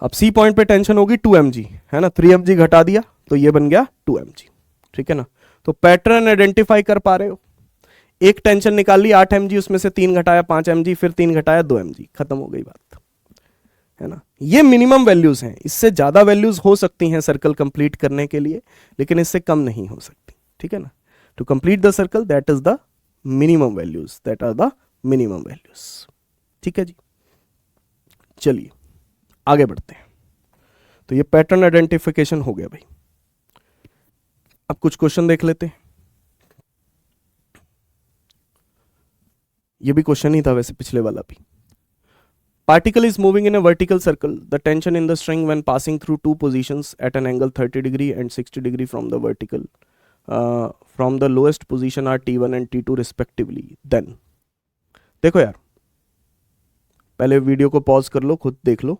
अब सी पॉइंट पे टेंशन होगी 2 mg, है ना, 3 mg घटा दिया तो ये बन गया 2 mg, ठीक है ना। तो पैटर्न आइडेंटिफाई कर पा रहे हो, एक टेंशन निकाल ली 8 mg, उसमें से 3 घटाया 5 mg, फिर 3 घटाया 2 mg, खत्म हो गई बात, है ना। ये मिनिमम वैल्यूज हैं, इससे ज्यादा वैल्यूज हो सकती हैं सर्कल कंप्लीट करने के लिए, लेकिन इससे कम नहीं हो सकती, ठीक है ना। To complete the circle that is the minimum values, that are the minimum values, ठीक है जी। चलिए आगे बढ़ते हैं। तो ये पैटर्न आइडेंटिफिकेशन हो गया भाई। अब कुछ क्वेश्चन देख लेते हैं। ये भी क्वेश्चन ही था वैसे, पिछले वाला भी। Particle is moving in a vertical circle. The tension in the string when passing through two positions at an angle 30 degree and 60 degree from the vertical, from the lowest position are T1 and T2 respectively. Then, देखो यार, पहले video को pause कर लो, खुद देख लो।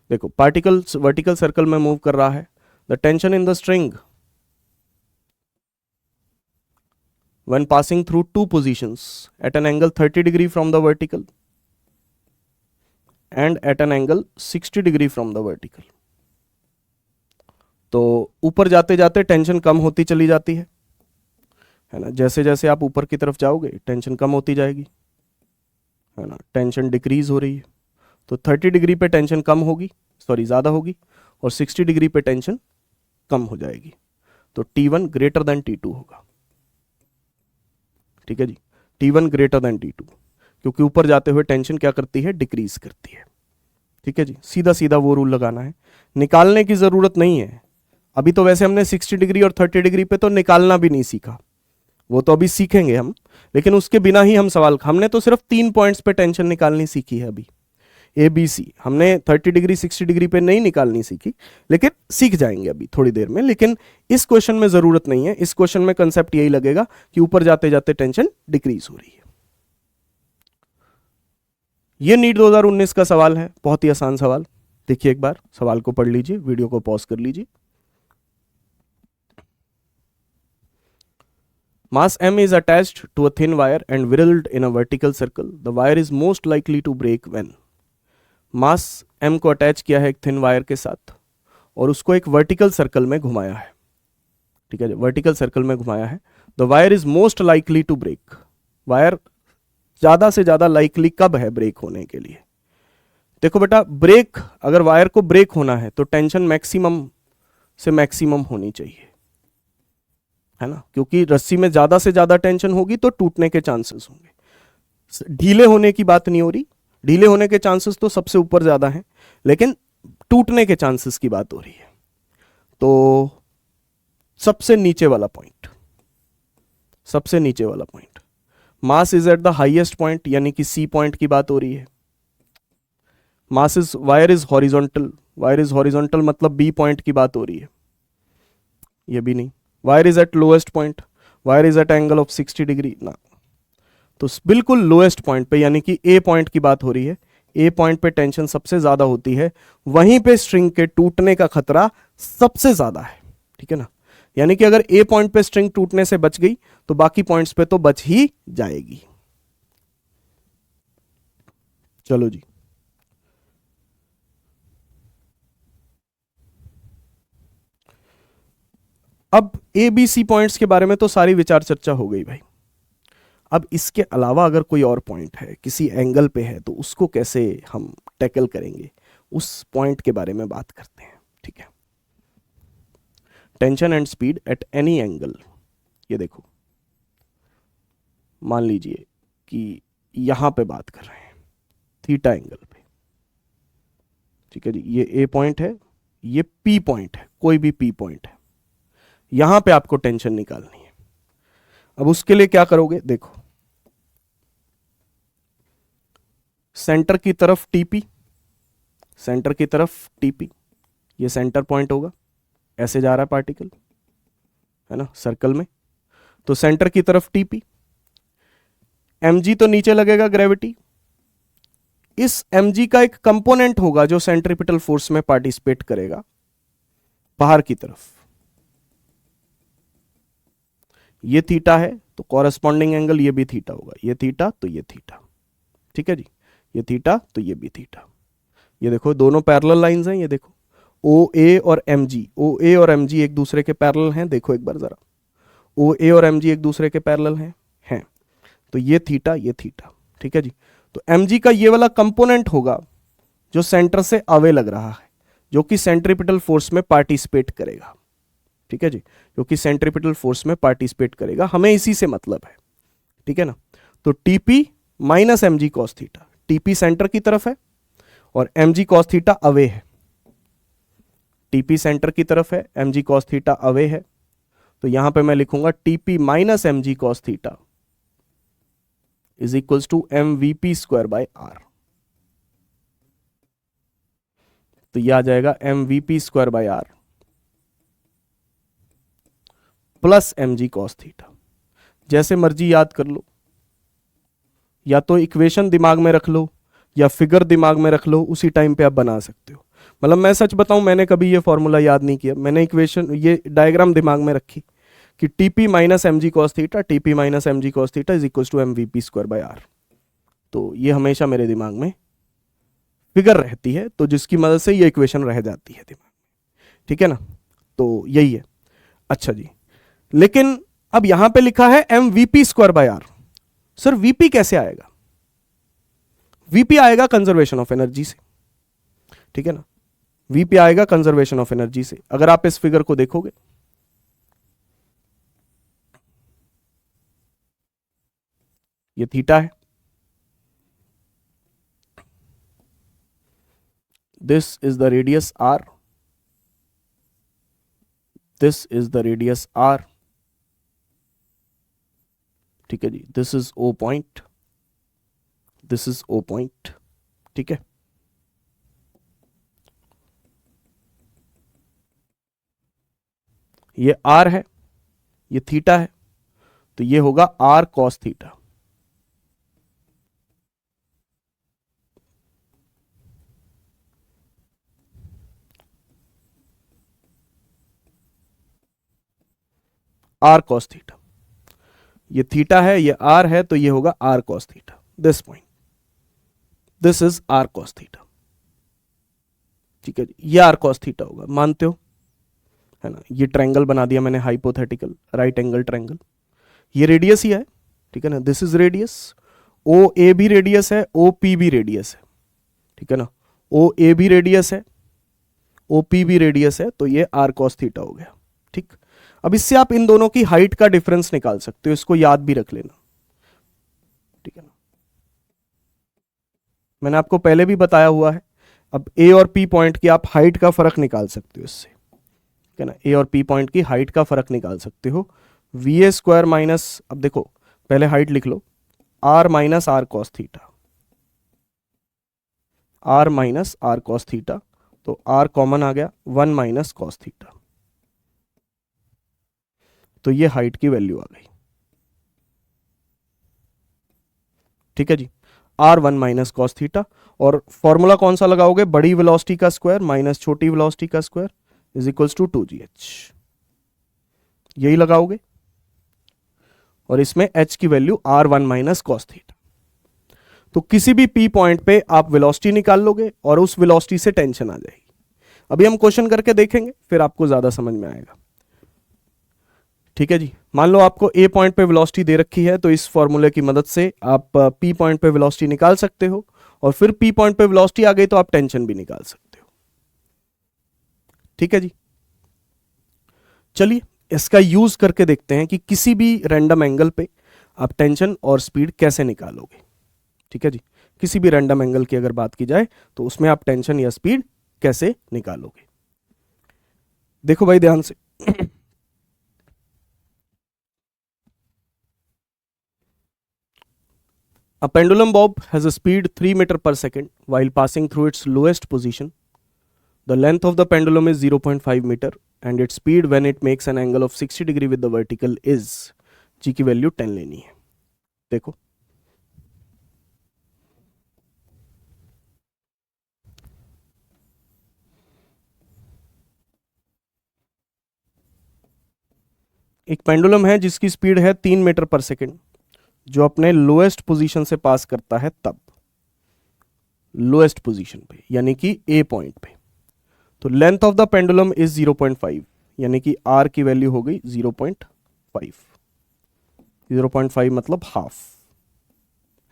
देखो, particle vertical circle में move कर रहा है। The tension in the string when passing through two positions at an angle 30 degree from the vertical and at an angle 60 degree from the vertical, तो ऊपर जाते जाते टेंशन कम होती चली जाती है ना। जैसे जैसे आप ऊपर की तरफ जाओगे टेंशन कम होती जाएगी, है ना, टेंशन डिक्रीज हो रही है। तो 30 डिग्री पे टेंशन कम होगी, सॉरी ज़्यादा होगी, और 60 डिग्री पे टेंशन कम हो जाएगी। तो T1 ग्रेटर देन T2 होगा, ठीक है जी। T1 ग्रेटर देन T2, क्योंकि ऊपर जाते हुए टेंशन क्या करती है, डिक्रीज करती है, ठीक है जी। सीधा सीधा वो रूल लगाना है, निकालने की जरूरत नहीं है। अभी तो वैसे हमने 60 डिग्री और 30 डिग्री पे तो निकालना भी नहीं सीखा, वो तो अभी सीखेंगे हम, लेकिन उसके बिना ही हम सवाल, हमने तो सिर्फ 3 पॉइंट्स पे टेंशन निकालनी सीखी है अभी, ए बी सी। हमने 30 डिग्री 60 डिग्री पे नहीं निकालनी सीखी, लेकिन सीख जाएंगे अभी थोड़ी देर में। लेकिन इस क्वेश्चन में जरूरत नहीं है, इस क्वेश्चन में कंसेप्ट यही लगेगा कि ऊपर जाते जाते टेंशन डिक्रीज हो रही है। ये नीट 2019 का सवाल है, बहुत ही आसान सवाल। देखिए एक बार सवाल को पढ़ लीजिए, वीडियो को पॉज कर लीजिए। Mass m is attached to a thin wire and whirled in a vertical circle. The wire is most likely to break when. Mass m को अटैच किया है एक थिन वायर के साथ और उसको एक वर्टिकल सर्कल में घुमाया है, ठीक है, वर्टिकल सर्कल में घुमाया है। The wire is most likely to break. Wire ज्यादा से ज्यादा लाइकली कब है ब्रेक होने के लिए? देखो बेटा, ब्रेक, अगर वायर को ब्रेक होना है तो टेंशन मैक्सिमम से मैक्सिमम होनी चाहिए, है ना, क्योंकि रस्सी में ज्यादा से ज्यादा टेंशन होगी तो टूटने के चांसेस होंगे। ढीले होने की बात नहीं हो रही, ढीले होने के चांसेस तो सबसे ऊपर ज्यादा हैं, लेकिन टूटने के चांसेस की बात हो रही है। तो सबसे नीचे वाला पॉइंट, सबसे नीचे वाला point, mass is at the highest point, यानी कि सी पॉइंट की बात हो रही है। Mass is, wire is horizontal, wire is horizontal मतलब बी पॉइंट की बात हो रही है, ये भी नहीं। Wire is at lowest point, wire is at angle of 60 degree ना, तो बिल्कुल लोएस्ट पॉइंट पे, यानी कि ए पॉइंट की बात हो रही है। ए पॉइंट पे टेंशन सबसे ज्यादा होती है, वहीं पे स्ट्रिंग के टूटने का खतरा सबसे ज्यादा है, ठीक है ना। यानी कि अगर ए पॉइंट पे स्ट्रिंग टूटने से बच गई तो बाकी पॉइंट्स पे तो बच ही जाएगी। चलो जी, अब ए बी सी पॉइंट्स के बारे में तो सारी विचार चर्चा हो गई भाई। अब इसके अलावा अगर कोई और पॉइंट है, किसी एंगल पे है, तो उसको कैसे हम टैकल करेंगे, उस पॉइंट के बारे में बात करते हैं, ठीक है। Tension and speed at any angle, ये देखो, मान लीजिए कि यहां पे बात कर रहे हैं थीटा एंगल पे, ठीक है जी। ये ए पॉइंट है, ये पी पॉइंट है, कोई भी पी पॉइंट है, यहां पे आपको टेंशन निकालनी है। अब उसके लिए क्या करोगे, देखो, सेंटर की तरफ टीपी, सेंटर की तरफ टीपी, ये सेंटर पॉइंट होगा, ऐसे जा रहा है पार्टिकल, है ना, सर्कल में, तो सेंटर की तरफ टीपी। mg तो नीचे लगेगा ग्रेविटी, इस mg का एक कंपोनेंट होगा जो सेंट्रीपिटल फोर्स में पार्टिसिपेट करेगा बाहर की तरफ, ये थीटा है, तो कॉरेस्पॉन्डिंग एंगल ये भी थीटा होगा, ये थीटा तो ये थीटा, ठीक है जी, ये थीटा तो ये भी थीटा। ये देखो दोनों पैरेलल लाइंस हैं, ये देखो ओ ए और एम जी, ओ ए और एम जी एक दूसरे के पैरेलल हैं, देखो एक बार जरा, ओ ए और एम जी एक दूसरे के पैरेलल हैं, तो ये थीटा ये थीटा, ठीक है जी। तो एम जी का ये वाला कंपोनेंट होगा जो सेंटर से अवे लग रहा है, जो कि सेंट्रीपिटल फोर्स में पार्टिसिपेट करेगा, ठीक है जी, जो कि सेंट्रीपिटल फोर्स में पार्टिसिपेट करेगा, हमें इसी से मतलब है, ठीक है ना। तो TP minus M G cos theta, TP centre की तरफ है और M G cos theta away है, टीपी सेंटर की तरफ है, M G cos theta away है, तो यहां पे मैं लिखूंगा TP minus M G cos theta is equals to M VP square by R. तो यह आ जाएगा M VP square by R plus M G cos theta. जैसे मर्जी याद कर लो, या तो इक्वेशन दिमाग में रख लो या फिगर दिमाग में रख लो, उसी टाइम पे आप बना सकते हो। मतलब मैं सच बताऊं, मैंने कभी ये फॉर्मूला याद नहीं किया, मैंने इक्वेशन ये डायग्राम दिमाग में रखी कि TP minus M G cos theta, TP minus M G cos theta is equal to M VP square by R. तो ये हमेशा मेरे दिमाग में फिगर रहती है, तो जिसकी मदद से ये इक्वेशन रह जाती है दिमाग में, ठीक है ना। तो यही है। अच्छा जी, लेकिन अब यहां पे लिखा है M VP square by R, sir VP कैसे आएगा? वीपी आएगा कंजर्वेशन ऑफ एनर्जी से, ठीक है ना, वीपी आएगा कंजर्वेशन ऑफ एनर्जी से। अगर आप इस फिगर को देखोगे, ये थीटा है, this is the radius R, this is the radius R, ठीक है जी, this is O point, this is O point, ठीक है। ये आर है, ये थीटा है, तो ये होगा R cos theta. R cos theta, ये थीटा है, ये आर है, तो ये होगा R cos theta, this point, this is are cos theta, ठीक है जी, ये आर कॉस थीटा होगा, मानते हो, है ना। ये ट्रायंगल बना दिया मैंने हाइपोथेटिकल राइट एंगल ट्रायंगल, ये रेडियस ही है, ठीक है ना, दिस इज रेडियस, ओ ए भी रेडियस है, ओ पी भी रेडियस है, ठीक है ना, ओ ए भी रेडियस है, ओ पी भी रेडियस है, तो ये आर कॉस थीटा हो गया, ठीक। अब इससे आप इन दोनों की हाइट का डिफरेंस निकाल सकते हो, इसको याद भी रख लेना, ठीक है ना। मैंने आपको पहले भी बताया हुआ है, अब ए और पी पॉइंट की आप हाइट का फर्क निकाल सकते हो इससे, ठीक है ना, ए और पी पॉइंट की हाइट का फर्क निकाल सकते हो, वी ए स्क्वायर माइनस, अब देखो पहले हाइट लिख लो, R minus R cos theta, R minus R cos theta, तो आर कॉमन आ गया, वन माइनस कॉस थीटा, तो ये हाइट की वैल्यू आ गई, ठीक है जी, R one minus cos theta. और फॉर्मूला कौन सा लगाओगे? बड़ी वेलोसिटी का स्क्वायर माइनस छोटी वेलोसिटी का square is equals to 2gh, यही लगाओगे, और इसमें h की value R one minus cos theta. तो किसी भी p पॉइंट पे आप वेलोसिटी निकाल लोगे और उस वेलोसिटी से टेंशन आ जाएगी। अभी हम क्वेश्चन करके देखेंगे, फिर आपको ज्यादा समझ में आएगा, ठीक है जी। मान लो आपको ए पॉइंट पे वेलोसिटी दे रखी है, तो इस फॉर्मूले की मदद से आप पी पॉइंट पे वेलोसिटी निकाल सकते हो, और फिर पी पॉइंट पे वेलोसिटी आ गई तो आप टेंशन भी निकाल सकते हो, ठीक है जी। चलिए इसका यूज करके देखते हैं कि किसी भी रैंडम एंगल पे आप टेंशन और स्पीड कैसे निकालोगे, ठीक है जी। किसी भी रैंडम एंगल की अगर बात की जाए तो उसमें आप टेंशन या स्पीड कैसे निकालोगे। देखो भाई ध्यान से A pendulum bob has a speed 3 meter per second while passing through its lowest position. The length of the pendulum is 0.5 meter and its speed when it makes an angle of 60 degree with the vertical is, g की value 10 लेनी है। देखो एक pendulum है जिसकी speed है 3 metre पर second, जो अपने लोएस्ट पोजीशन से पास करता है तब, लोएस्ट पोजीशन पे यानी कि ए पॉइंट पे। तो length of the pendulum is 0.5 यानी कि आर की वैल्यू हो गई 0.5। 0.5 मतलब हाफ,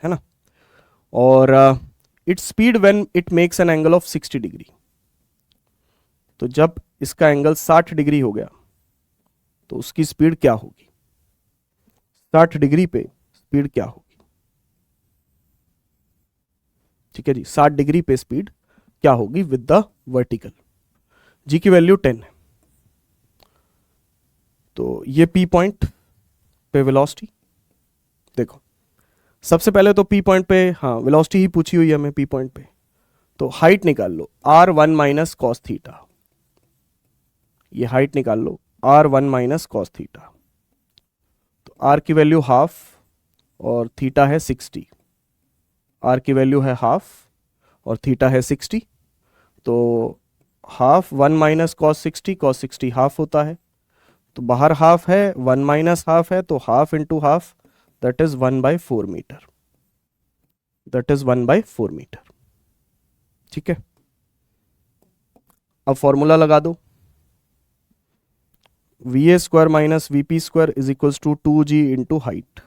है ना। और its speed when it makes an angle of 60 degree. तो जब इसका एंगल 60 डिग्री हो गया तो उसकी स्पीड क्या होगी, 60 डिग्री पे स्पीड क्या होगी। ठीक है जी, 60 डिग्री पे स्पीड क्या होगी विद द वर्टिकल। जी की वैल्यू 10 है। तो ये पी पॉइंट पे वेलोसिटी देखो, सबसे पहले तो पी पॉइंट पे हाँ वेलोसिटी ही पूछी हुई है हमें पी पॉइंट पे, तो हाइट निकाल लो r1 माइनस कॉस थीटा। ये हाइट निकाल लो r1 माइनस कॉस थीटा। तो r की वैल्यू हाफ और थीटा है 60। r की वैल्यू है हाफ और थीटा है 60। तो half 1 minus cos 60, cos 60 half होता है। तो बाहर हाफ है, 1 माइनस हाफ है, तो half into half that is 1/4 metre, that is 1/4 metre. ठीक है, अब फॉर्मूला लगा दो, VA square minus VP square is equals to 2G into height.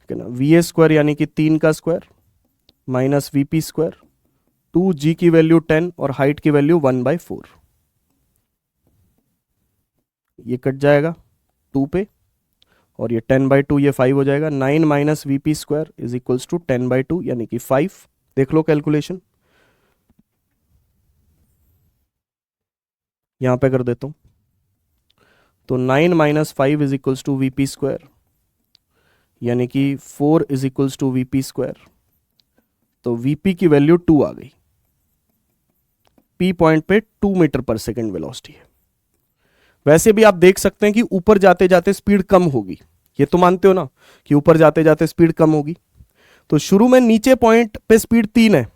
ठीक है ना, VA स्क्वायर यानी कि 3 का square minus VP square, 2G की वैल्यू 10 और हाइट की वैल्यू 1/4। ये कट जाएगा 2 पे और ये 10/2, ये 5 हो जाएगा। 9 minus VP square is equals to 10/2 यानी कि 5। देख लो कैलकुलेशन, यहां पे कर देता हूं। तो 9 माइनस 5 is equals to VP square यानी कि 4 is equals to VP square. तो VP की वैल्यू 2 आ गई। P पॉइंट पे 2 मीटर पर सेकेंड वेलोसिटी है। वैसे भी आप देख सकते हैं कि ऊपर जाते जाते स्पीड कम होगी, ये तो मानते हो ना कि ऊपर जाते जाते स्पीड कम होगी। तो शुरू में नीचे पॉइंट पे स्पीड 3 है,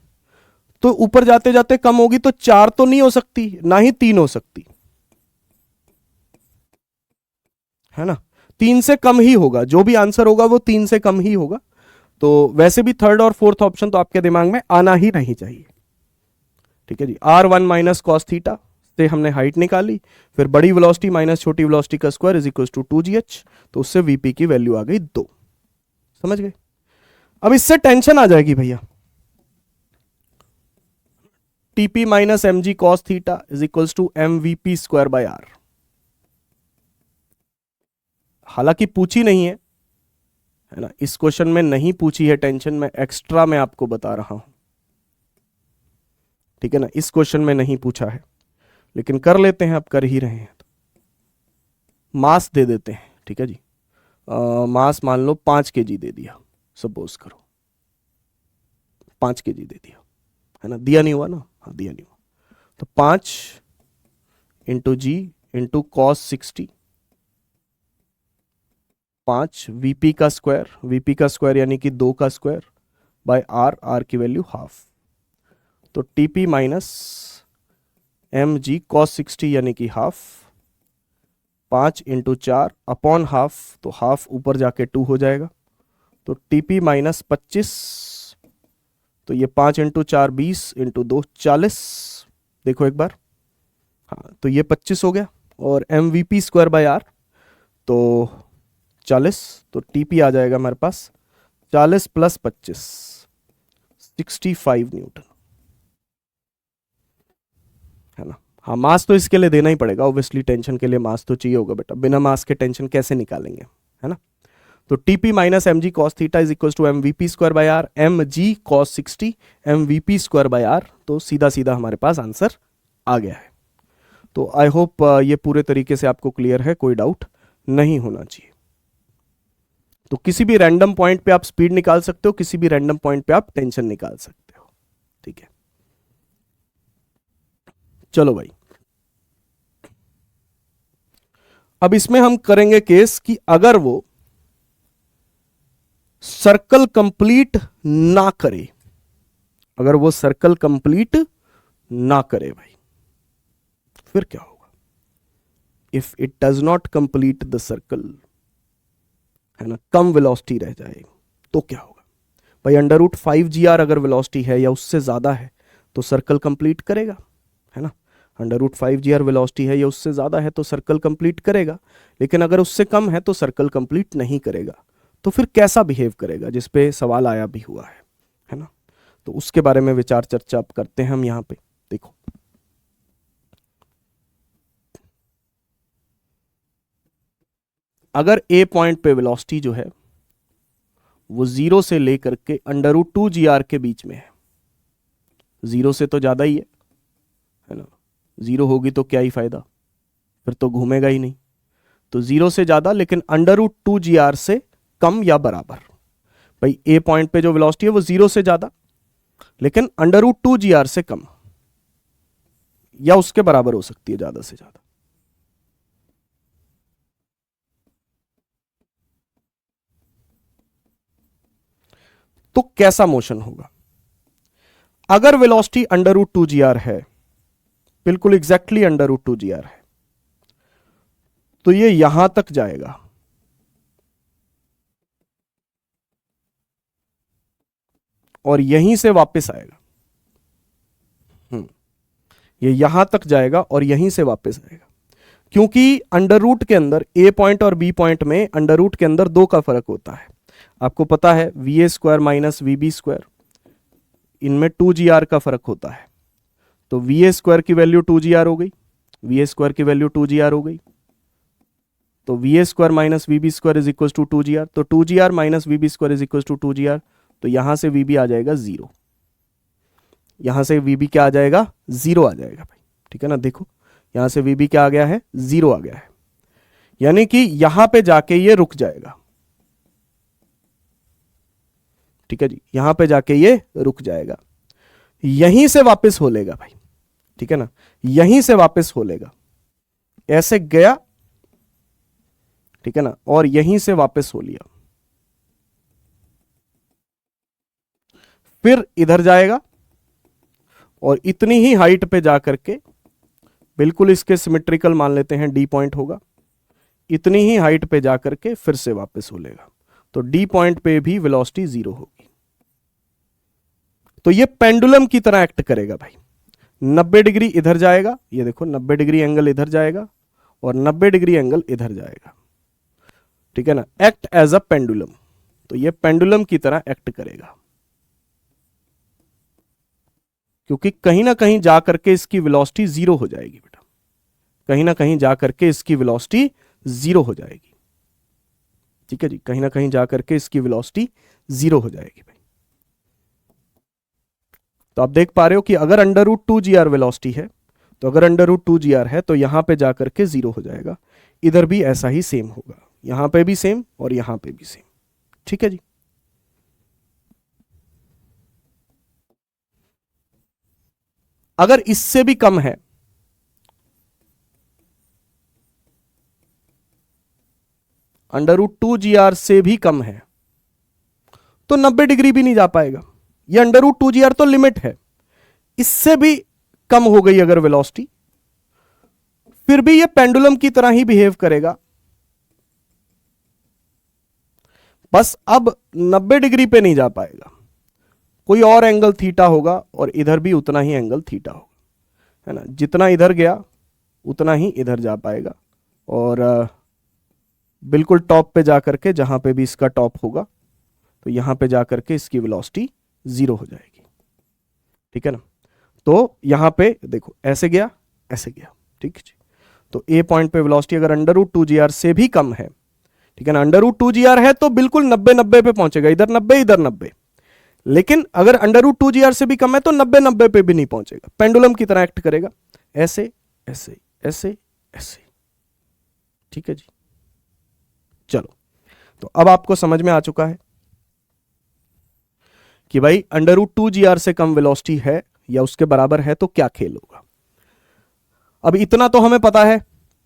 तो ऊपर जाते जाते कम होगी, तो 4 तो नहीं हो सकती, ना ही 3 हो सकती, है ना। 3 से कम ही होगा, जो भी आंसर होगा वो 3 से कम ही होगा। तो वैसे भी थर्ड और फोर्थ ऑप्शन तो आपके दिमाग में आना ही नहीं चाहिए। ठीक है जी, r1 माइनस कॉस थीटा से हमने हाइट निकाली, फिर बड़ी वेलोसिटी माइनस छोटी वेलोसिटी का square is equal to 2gh। तो उससे VP की वैल्यू आ गई 2। समझ गए। अब इससे टेंशन आ जाएगी भैया, TP minus mg cos theta is equal to mVP square by r। हालांकि पूछी नहीं है ना, इस क्वेश्चन में नहीं पूछी है टेंशन, मैं एक्स्ट्रा में आपको बता रहा हूं। ठीक है ना, इस क्वेश्चन में नहीं पूछा है, लेकिन कर लेते हैं, अब कर ही रहे हैं तो मास दे देते हैं। ठीक है जी, मास मान लो 5 kg दे दिया, सपोज करो 5 kg दे दिया, है ना। दिया नहीं हुआ ना, हाँ दिया नहीं हुआ। तो 5 इंटू जी इंटू कॉस 60, 5 VP का स्क्वायर, VP का स्क्वायर यानी कि 2 का स्क्वायर बाय r, r की वैल्यू हाफ। तो TP माइनस mg कॉस 60 यानी कि हाफ, 5 इंटू 4 अपॉन हाफ, तो हाफ ऊपर जाके 2 हो जाएगा। तो TP माइनस 25, तो ये 5 इंटू 4 20 इंटू 2 40। देखो एक बार, हाँ तो ये 25 हो गया, और mVP स्क्वायर बाय r तो 40, तो TP आ जाएगा हमारे पास 40 प्लस 25 65 न्यूटन, है ना। हाँ मास तो इसके लिए देना ही पड़ेगा ऑब्वियसली, टेंशन के लिए मास तो चाहिए होगा बेटा, बिना मास के टेंशन कैसे निकालेंगे, है ना। तो TP minus mg cos theta is equal to mVP square by r, mg cos 60 mVP square by r। तो सीधा सीधा हमारे पास आंसर आ गया है। तो आई होप ये पूरे तरीके से आपको क्लियर है, कोई डाउट नहीं होना चाहिए। तो किसी भी रैंडम पॉइंट पे आप स्पीड निकाल सकते हो, किसी भी रैंडम पॉइंट पे आप टेंशन निकाल सकते हो। ठीक है, चलो भाई, अब इसमें हम करेंगे केस कि अगर वो सर्कल कंप्लीट ना करे, अगर वो सर्कल कंप्लीट ना करे भाई, फिर क्या होगा? If it does not complete the circle, है ना, कम वेलोसिटी रह जाए तो क्या होगा भाई? √5 g r अगर वेलोसिटी है या उससे ज्यादा है तो सर्कल कंप्लीट करेगा, है ना। √5 g r वेलोसिटी है या उससे ज्यादा है तो सर्कल कंप्लीट करेगा, लेकिन अगर उससे कम है तो सर्कल कंप्लीट नहीं करेगा। तो फिर कैसा बिहेव करेगा, जिसपे सवाल आया भी हुआ है ना। तो उसके बारे में विचार चर्चा अब करते हैं हम यहां पे। देखो, अगर ए पॉइंट पे वेलोसिटी जो है वो 0 से लेकर के √2 g r के बीच में है, 0 से तो ज्यादा ही है ना। 0 होगी तो क्या ही फायदा, फिर तो घूमेगा ही नहीं। तो 0 से ज्यादा लेकिन √2 g r से कम या बराबर। भाई ए पॉइंट पे जो वेलोसिटी है वो 0 से ज्यादा लेकिन √2 g r से कम या उसके बराबर हो सकती है, ज्यादा से ज्यादा। तो कैसा मोशन होगा? अगर वेलोसिटी √2 g r है, बिल्कुल एग्जैक्टली √2 g r है, तो ये यहां तक जाएगा और यहीं से वापस आएगा। ये यहां तक जाएगा और यहीं से वापस आएगा, क्योंकि अंडर रूट के अंदर ए पॉइंट और बी पॉइंट में अंडर रूट के अंदर 2 का फर्क होता है। आपको पता है VA² माइनस VB², इनमें 2 g r का फर्क होता है। तो VA² की वैल्यू 2 g r हो गई, VA² की वैल्यू 2 g r हो गई। तो VA² minus VB² is equal to 2 g r। तो 2 g r minus VB² is equal to 2 g r। तो यहां से VB आ जाएगा 0, यहां से VB क्या आ जाएगा? 0 आ जाएगा भाई, ठीक है ना। देखो यहां से VB क्या आ गया है? 0 आ गया है, यानी कि यहां पे जाके ये रुक जाएगा, ठीक है जी। यहां पे जाके ये रुक जाएगा, यहीं से वापस हो लेगा भाई, ठीक है ना। यहीं से वापस हो लेगा, ऐसे गया, ठीक है ना, और यहीं से वापस हो लिया, फिर इधर जाएगा और इतनी ही हाइट पे जाकर के, बिल्कुल इसके सिमेट्रिकल मान लेते हैं, डी पॉइंट होगा, इतनी ही हाइट पे जाकर के फिर से वापस हो लेगा। तो डी पॉइंट पे भी वेलोसिटी 0 होगी। तो ये पेंडुलम की तरह एक्ट करेगा भाई। 90 डिग्री इधर जाएगा, ये देखो 90 डिग्री एंगल इधर जाएगा और 90 डिग्री एंगल इधर जाएगा, ठीक है ना। एक्ट एज अ पेंडुलम, तो ये पेंडुलम की तरह एक्ट करेगा, क्योंकि कहीं ना कहीं जाकर के इसकी वेलोसिटी 0 हो जाएगी बेटा, कहीं ना कहीं जाकर के इसकी वेलोसिटी 0 हो जाएगी, ठीक है जी। कहीं ना कहीं जाकर के इसकी वेलोसिटी 0 हो जाएगी भाई। तो आप देख पा रहे हो कि अगर √2 g r वेलोसिटी है, तो अगर √2 g r है तो यहां पे जाकर के 0 हो जाएगा। इधर भी ऐसा ही सेम होगा, यहां पे भी सेम और यहां पे भी सेम, ठीक है जी। अगर इससे भी कम है, √2 g r से भी कम है, तो 90 डिग्री भी नहीं जा पाएगा। ये √2 g r तो लिमिट है, इससे भी कम हो गई अगर वेलोसिटी, फिर भी ये पेंडुलम की तरह ही बिहेव करेगा, बस अब 90 डिग्री पे नहीं जा पाएगा, कोई और एंगल थीटा होगा और इधर भी उतना ही एंगल थीटा होगा, है ना। जितना इधर गया उतना ही इधर जा पाएगा और बिल्कुल टॉप पे जाकर के, जहां पे भी इसका टॉप होगा, तो यहां पे जाकर के इसकी वेलोसिटी 0 हो जाएगी, ठीक है ना। तो यहां पे देखो ऐसे गया, ऐसे गया, ठीक है जी। तो ए पॉइंट पे वेलोसिटी अगर √2 g r से भी कम है, ठीक है ना, √2 g r है तो बिल्कुल 90 पे पहुंचेगा, इधर 90 इधर 90। लेकिन अगर √2 g r से भी कम है तो 90 पे भी नहीं पहुंचेगा, पेंडुलम की तरह एक्ट करेगा, ऐसे ऐसे ऐसे ऐसे, ठीक है जी। चलो, तो अब आपको समझ में आ चुका है कि भाई √2 g r से कम वेलोसिटी है या उसके बराबर है तो क्या खेल होगा। अब इतना तो हमें पता है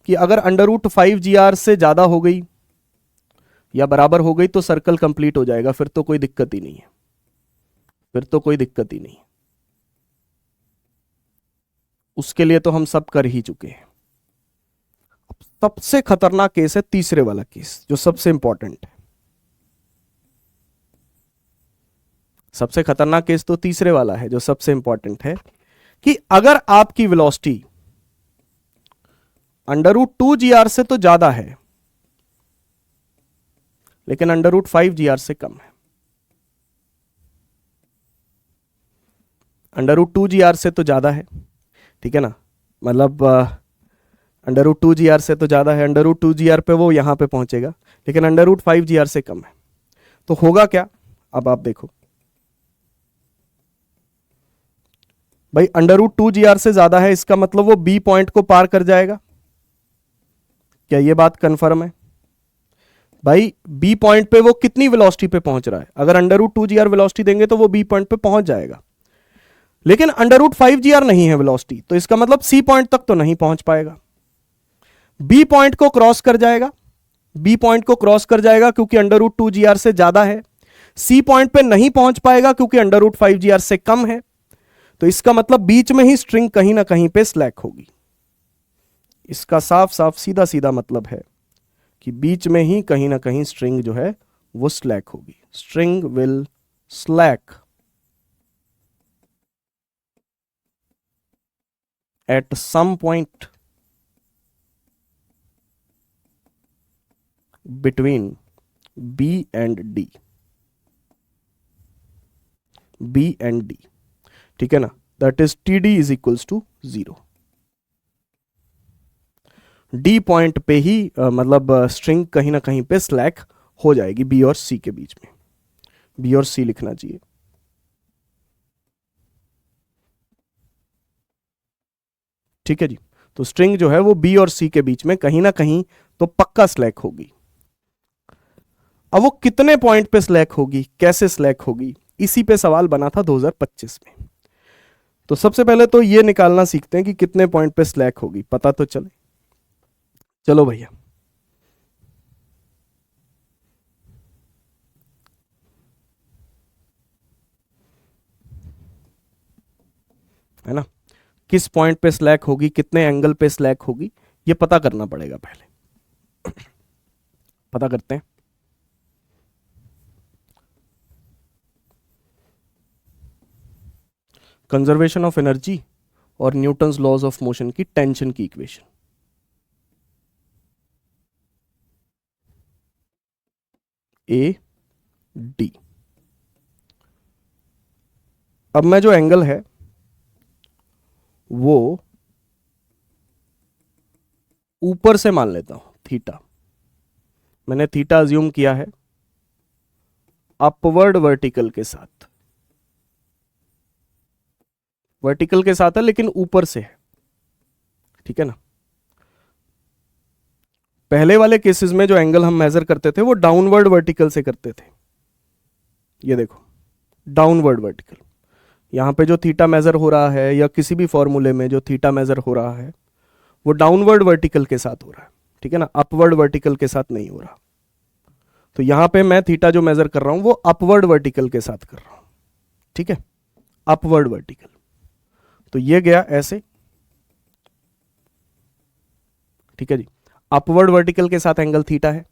कि अगर √5 g r से ज्यादा हो गई या बराबर हो गई तो सर्कल कंप्लीट हो जाएगा, फिर तो कोई दिक्कत ही नहीं है, फिर तो कोई दिक्कत ही नहीं है। उसके लिए तो हम सब कर ही चुके हैं। सबसे खतरनाक केस है तीसरे वाला केस, जो सबसे इंपॉर्टेंट है। सबसे खतरनाक केस तो तीसरे वाला है, जो सबसे इंपॉर्टेंट है, कि अगर आपकी वेलोसिटी √2 GR से तो ज्यादा है, लेकिन √5 GR से कम है। √2 GR से तो ज्यादा है, ठीक है ना, मतलब √2 GR से तो ज्यादा है, √2 GR पे वो यहां पे पहुंचेगा, लेकिन √5 GR से कम है। तो होगा क्या, अब आप देखो भाई, √2 GR से ज्यादा है, इसका मतलब वो बी पॉइंट को पार कर जाएगा। क्या ये बात कंफर्म है भाई? बी पॉइंट पे वो कितनी वेलोसिटी पे पहुंच रहा है? अगर √2 GR वेलोसिटी देंगे तो वो बी पॉइंट पे पहुंच जाएगा, लेकिन √5 GR नहीं है वेलोसिटी, तो इसका मतलब सी पॉइंट तक तो नहीं पहुंच पाएगा। बी पॉइंट को क्रॉस कर जाएगा, बी पॉइंट को क्रॉस कर जाएगा क्योंकि √2 GR से ज्यादा है। सी पॉइंट पे नहीं पहुंच पाएगा क्योंकि √5 GR से कम है। तो इसका मतलब बीच में ही स्ट्रिंग कहीं ना कहीं पे स्लैक होगी। इसका साफ साफ सीधा सीधा मतलब है कि बीच में ही कहीं ना कहीं स्ट्रिंग जो है वो स्लैक होगी। String will slack at some point between B and D। B and D, ठीक है ना, that is TD is equals to 0। D point पे ही मतलब स्ट्रिंग कहीं ना कहीं पे स्लैक हो जाएगी बी और सी के बीच में। बी और सी लिखना चाहिए, ठीक है जी। तो स्ट्रिंग जो है वो बी और सी के बीच में कहीं ना कहीं तो पक्का स्लैक होगी। अब वो कितने पॉइंट पे स्लैक होगी, कैसे स्लैक होगी, इसी पे सवाल बना था 2025 में। तो सबसे पहले तो ये निकालना सीखते हैं कि कितने पॉइंट पे स्लैक होगी, पता तो चले। चलो भैया, है ना, किस पॉइंट पे स्लैक होगी, कितने एंगल पे स्लैक होगी, ये पता करना पड़ेगा पहले। पता करते हैं। कंजर्वेशन ऑफ एनर्जी और न्यूटन्स लॉज ऑफ मोशन की टेंशन की इक्वेशन। A D. अब मैं जो एंगल है वो ऊपर से मान लेता हूं, थीटा। मैंने थीटा अज्यूम किया है अपवर्ड वर्टिकल के साथ। वर्टिकल के साथ है लेकिन ऊपर से है, ठीक है ना। पहले वाले केसेस में जो एंगल हम मेजर करते थे वो डाउनवर्ड वर्टिकल से करते थे। ये देखो, डाउनवर्ड वर्टिकल। यहां पे जो थीटा मेजर हो रहा है या किसी भी फॉर्मूले में जो थीटा मेजर हो रहा है वो डाउनवर्ड वर्टिकल के साथ हो रहा है, ठीक है ना, अपवर्ड वर्टिकल के साथ नहीं हो रहा। तो यहां पे मैं थीटा जो मेजर कर रहा हूं वो अपवर्ड वर्टिकल के साथ कर रहा हूं, ठीक है, अपवर्ड वर्टिकल। तो ये गया ऐसे, ठीक है जी, अपवर्ड वर्टिकल के साथ एंगल थीटा है,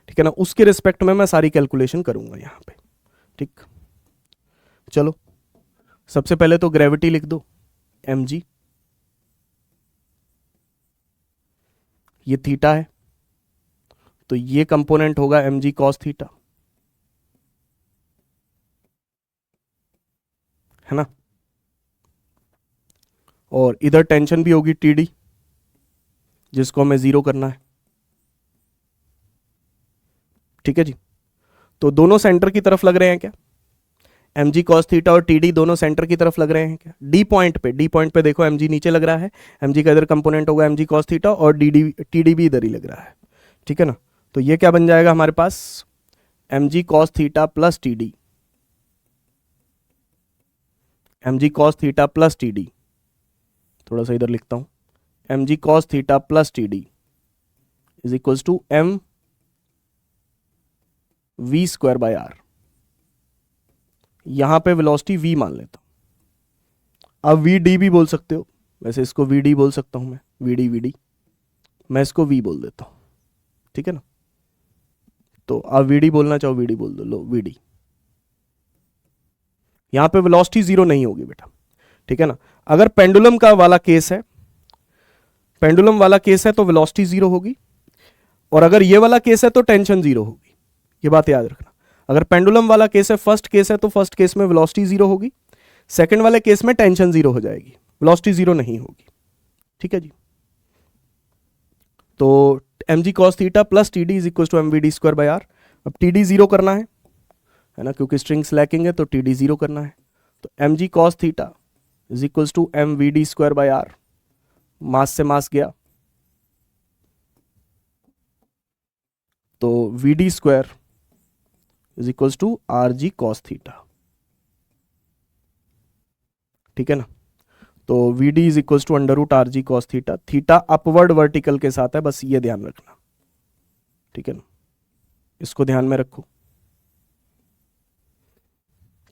ठीक है ना। उसके रिस्पेक्ट में मैं सारी कैलकुलेशन करूंगा यहां पे, ठीक। चलो सबसे पहले तो ग्रेविटी लिख दो, mg। ये थीटा है तो ये कंपोनेंट होगा mg cos थीटा, है ना। और इधर टेंशन भी होगी TD, जिसको हमें 0 करना है, ठीक है जी। तो दोनों सेंटर की तरफ लग रहे हैं क्या? mg cos थीटा और TD दोनों सेंटर की तरफ लग रहे हैं क्या? डी पॉइंट पे देखो mg नीचे लग रहा है, mg का इधर कंपोनेंट होगा mg cos थीटा और TD भी इधर ही लग रहा है, ठीक है ना। तो ये क्या बन जाएगा हमारे पास, mg cos theta plus TD, mg cos theta plus TD। थोड़ा सा इधर लिखता हूं, mg cos theta plus TD is equals to m v square by r। यहां पे वेलोसिटी v मान लेता हूं, अब v d भी बोल सकते हो, वैसे इसको वीडी बोल सकता हूं मैं, वीडी वीडी, मैं इसको वी बोल देता हूं, ठीक है ना। तो आप वीडी बोलना चाहो वीडी बोल दो, लो वीडी। यहां पे वेलोसिटी जीरो नहीं होगी बेटा, ठीक है ना। अगर पेंडुलम का वाला केस है, पेंडुलम वाला केस है तो वेलोसिटी जीरो होगी, और अगर ये वाला केस है तो टेंशन जीरो होगी, ये बात याद रखना। अगर पेंडुलम वाला केस है, फर्स्ट केस है, तो फर्स्ट केस में वेलोसिटी जीरो होगी, सेकंड वाले केस में टेंशन जीरो हो जाएगी, वेलोसिटी जीरो नहीं होगी, ठीक है जी। तो mg cos theta plus T D is equal to M V D square by R. अब टी डी जीरो करना है ना, क्योंकि स्ट्रिंग स्लैकिंग है तो टी डी जीरो करना है। तो mg cos theta is equal to M V D square by R, mass से मास गया तो V D square is equal to R G cos theta, ठीक है ना। तो V D is equal to under root R G cos theta, theta upward vertical के साथ है, बस ये ध्यान रखना, ठीक है ना, इसको ध्यान में रखो,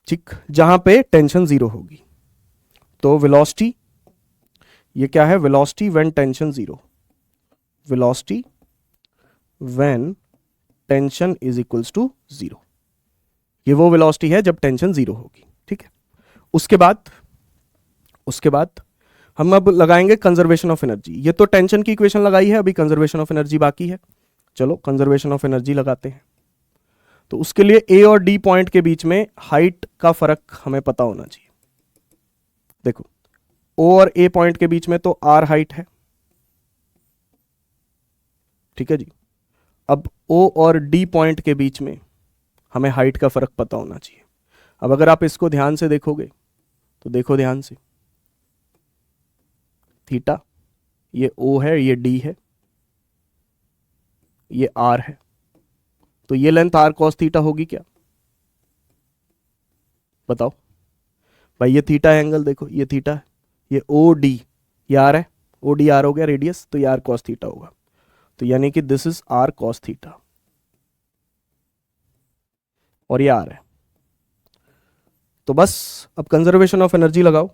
ठीक। जहां पे टेंशन जीरो होगी तो वेलोसिटी, ये क्या है, velocity when tension zero, velocity when tension is equals to zero, ये वो वेलोसिटी है जब टेंशन जीरो होगी, ठीक है। उसके बाद हम अब लगाएंगे कंजर्वेशन ऑफ एनर्जी। ये तो टेंशन की इक्वेशन लगाई है, अभी कंजर्वेशन ऑफ एनर्जी बाकी है। चलो कंजर्वेशन ऑफ एनर्जी लगाते हैं। तो उसके लिए ए और डी पॉइंट के बीच में हाइट का फर्क हमें पता होना चाहिए। देखो ओ और ए पॉइंट के बीच में तो आर हाइट है, ठीक है जी। अब ओ और डी पॉइंट के बीच में हमें हाइट का फर्क पता होना चाहिए। अब अगर आप इसको ध्यान से देखोगे तो देखो ध्यान से, थीटा, ये ओ है, ये डी है, ये आर है, तो ये लेंथ आर कॉस थीटा होगी क्या, बताओ भाई। ये थीटा है एंगल, देखो ये थीटा है, ये ओ डी, ये आर है, ओ डी आर हो गया रेडियस, तो ये आर कॉस थीटा होगा। तो यानी कि this is are cos theta और ये आर है। तो बस अब कंजर्वेशन ऑफ एनर्जी लगाओ,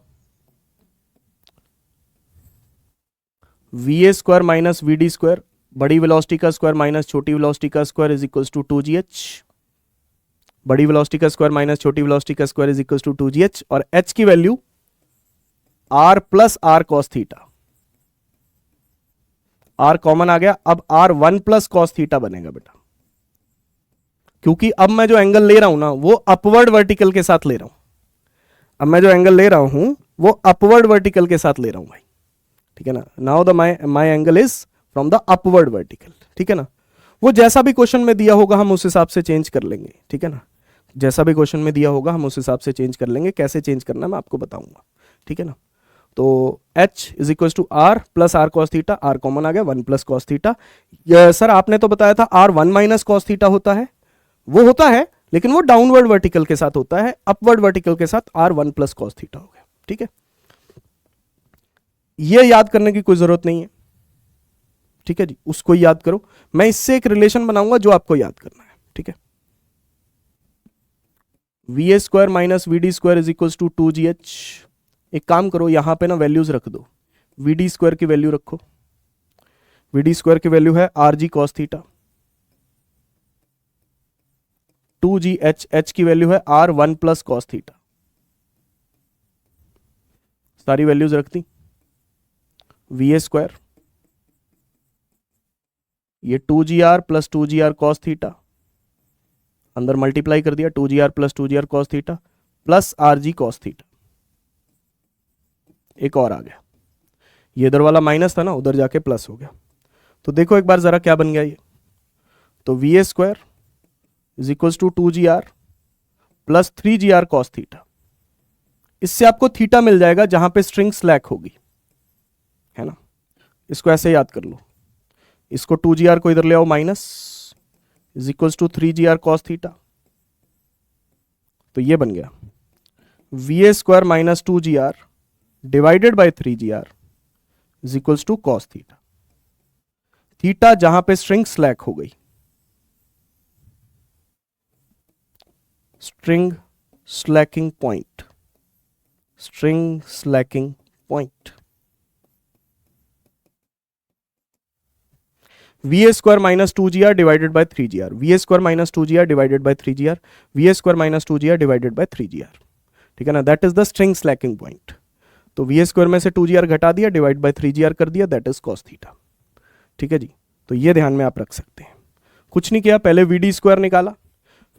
v A square minus we D square, बड़ी वेलोसिटी का स्क्वायर माइनस छोटी वेलोसिटी का square is equals to 2gh। बड़ी वेलोसिटी का स्क्वायर माइनस छोटी वेलोसिटी का square is equals to 2gh, और h की value r plus r cos theta, r common आ गया, अब r 1 प्लस कॉस थीटा बनेगा बेटा, क्योंकि अब मैं जो एंगल ले रहा हूं ना वो अपवर्ड वर्टिकल के साथ ले रहा हूं। अब मैं जो एंगल ले रहा हूं वो अपवर्ड वर्टिकल के साथ ले रहा हूं भाई, ठीक है ना। Now the my angle is from the upward vertical, ठीक है ना। वो जैसा भी क्वेश्चन में दिया होगा हम उस हिसाब से चेंज कर लेंगे, ठीक है ना। जैसा भी क्वेश्चन में दिया होगा हम उस हिसाब से चेंज कर लेंगे, कैसे चेंज करना मैं आपको बताऊंगा, ठीक है ना। तो h is equal to r plus r cos theta, r common आ गया, 1 प्लस कॉस थीटा। सर आपने तो बताया था r 1 माइनस कॉस थीटा होता है, वो होता है लेकिन वो डाउनवर्ड वर्टिकल के साथ होता है, अपवर्ड वर्टिकल के साथ r 1 प्लस कॉस थीटा हो गया, ठीक है। ये याद करने की कोई जरूरत नहीं है, ठीक है जी, उसको याद करो। मैं इससे एक रिलेशन बनाऊंगा जो आपको याद करना है, ठीक है। V A square minus we D square is equal to 2gh। एक काम करो, यहां पे ना वैल्यूज रख दो, वी डी स्क्वायर की वैल्यू रखो, वी डी स्क्वायर की वैल्यू है are G cos theta, 2gh, h की वैल्यू है आर 1 प्लस कॉस थीटा, सारी वैल्यूज रख दी। वी ए स्क्वायर, ये 2gr plus 2gr cos theta, अंदर मल्टीप्लाई कर दिया, 2gr plus 2gr cos theta plus are G cos theta, एक और आ गया, ये इधर वाला माइनस था ना, उधर जाके प्लस हो गया। तो देखो एक बार जरा क्या बन गया ये, तो V A square is equals to 2gr plus 3gr cos theta. इससे आपको थीटा मिल जाएगा जहां पे स्ट्रिंग स्लैक होगी, है ना। इसको ऐसे याद कर लो, इसको 2gr को इधर ले आओ minus, is equals to 3gr cos theta. तो ये बन गया V A square minus 2gr divided by 3gr is equals to cos theta. Theta जहां पे स्ट्रिंग स्लैक हो गई, string slacking point, string slacking point, V A square minus 2gr divided by 3gr, V A square minus 2gr divided by 3gr, V A square minus 2gr divided by 3gr, ठीक है ना, that is the string slacking point. तो V ए square में से 2gr घटा दिया, divide by 3gr कर दिया, दैट इज कॉस थीटा, ठीक है जी। तो ये ध्यान में आप रख सकते हैं। कुछ नहीं किया, पहले वी डी स्क्वायर निकाला,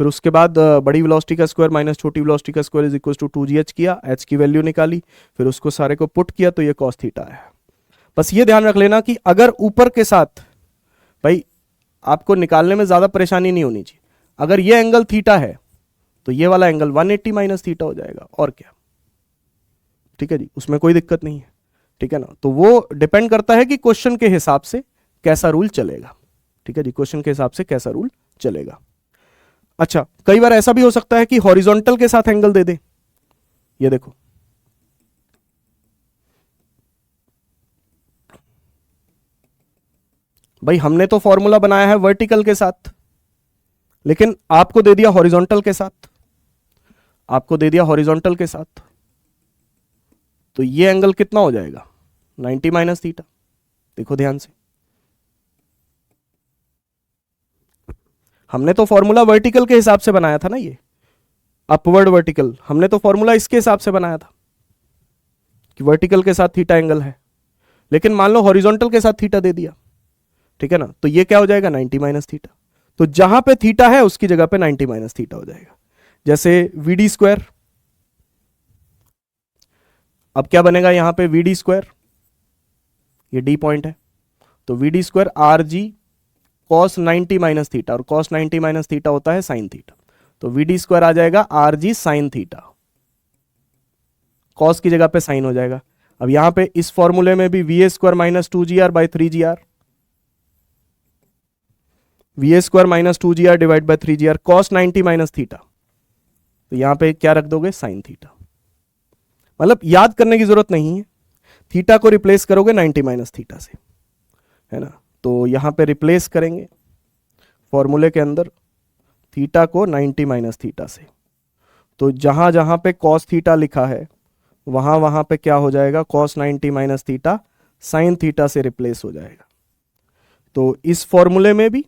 फिर उसके बाद बड़ी वेलोसिटी का स्क्वायर माइनस छोटी वेलोसिटी का square is equal to 2gh किया, h की वैल्यू निकाली, फिर उसको सारे को पुट किया, तो ये कॉस थीटा आया। बस ये ध्यान रख लेना कि अगर ऊपर के साथ भाई आपको निकालने में ज्यादा परेशानी नहीं होनी चाहिए। अगर ये एंगल थीटा है तो ये वाला एंगल 180 माइनस थीटा हो जाएगा, और क्या, ठीक है जी, उसमें कोई दिक्कत नहीं है, ठीक है ना। तो वो डिपेंड करता है कि क्वेश्चन के हिसाब से कैसा रूल चलेगा, ठीक है जी, क्वेश्चन के हिसाब से कैसा रूल चलेगा। अच्छा, कई बार ऐसा भी हो सकता है कि हॉरिजॉन्टल के साथ एंगल दे दे। ये देखो, भाई हमने तो फॉर्मूला बनाया है वर्टिकल के साथ, लेकिन आपको दे दिया हॉरिजॉन्टल के साथ, आपको दे दिया हॉरिजॉन्टल के साथ, तो ये एंगल कितना हो जाएगा, 90 माइनस थीटा। देखो ध्यान से, हमने तो फॉर्मूला वर्टिकल के हिसाब से बनाया था ना, ये अपवर्ड वर्टिकल, हमने तो फॉर्मूला इसके हिसाब से बनाया था कि वर्टिकल के साथ थीटा एंगल है, लेकिन मान लो हॉरिजॉन्टल के साथ थीटा दे दिया, ठीक है ना, तो ये क्या हो जाएगा, 90 माइनस थीटा। तो जहां पे थीटा है उसकी जगह पे 90 माइनस थीटा हो जाएगा। जैसे वी डी स्क्वायर, अब क्या बनेगा यहां पे वी डी स्क्वायर, ये डी पॉइंट है, तो V D square R G cos 90 minus theta, और कॉस 90 माइनस थीटा होता है साइन थीटा, तो वी डी स्क्वायर आ जाएगा R G sine theta, cos की जगह पे साइन हो जाएगा। अब यहां पे इस फॉर्मूले में भी V A square minus 2gr by 3gr, V A square minus 2gr divide by 3gr, cos 90 minus theta, तो यहां पे क्या रख दोगे, साइन थीटा। मतलब याद करने की जरूरत नहीं है, थीटा को रिप्लेस करोगे 90 माइनस थीटा से, है ना। तो यहां पे रिप्लेस करेंगे फॉर्मूले के अंदर थीटा को 90 माइनस थीटा से, तो जहां जहां पे कॉस थीटा लिखा है वहां वहां पे क्या हो जाएगा, cos 90 minus theta sine theta से रिप्लेस हो जाएगा। तो इस फॉर्मूले में भी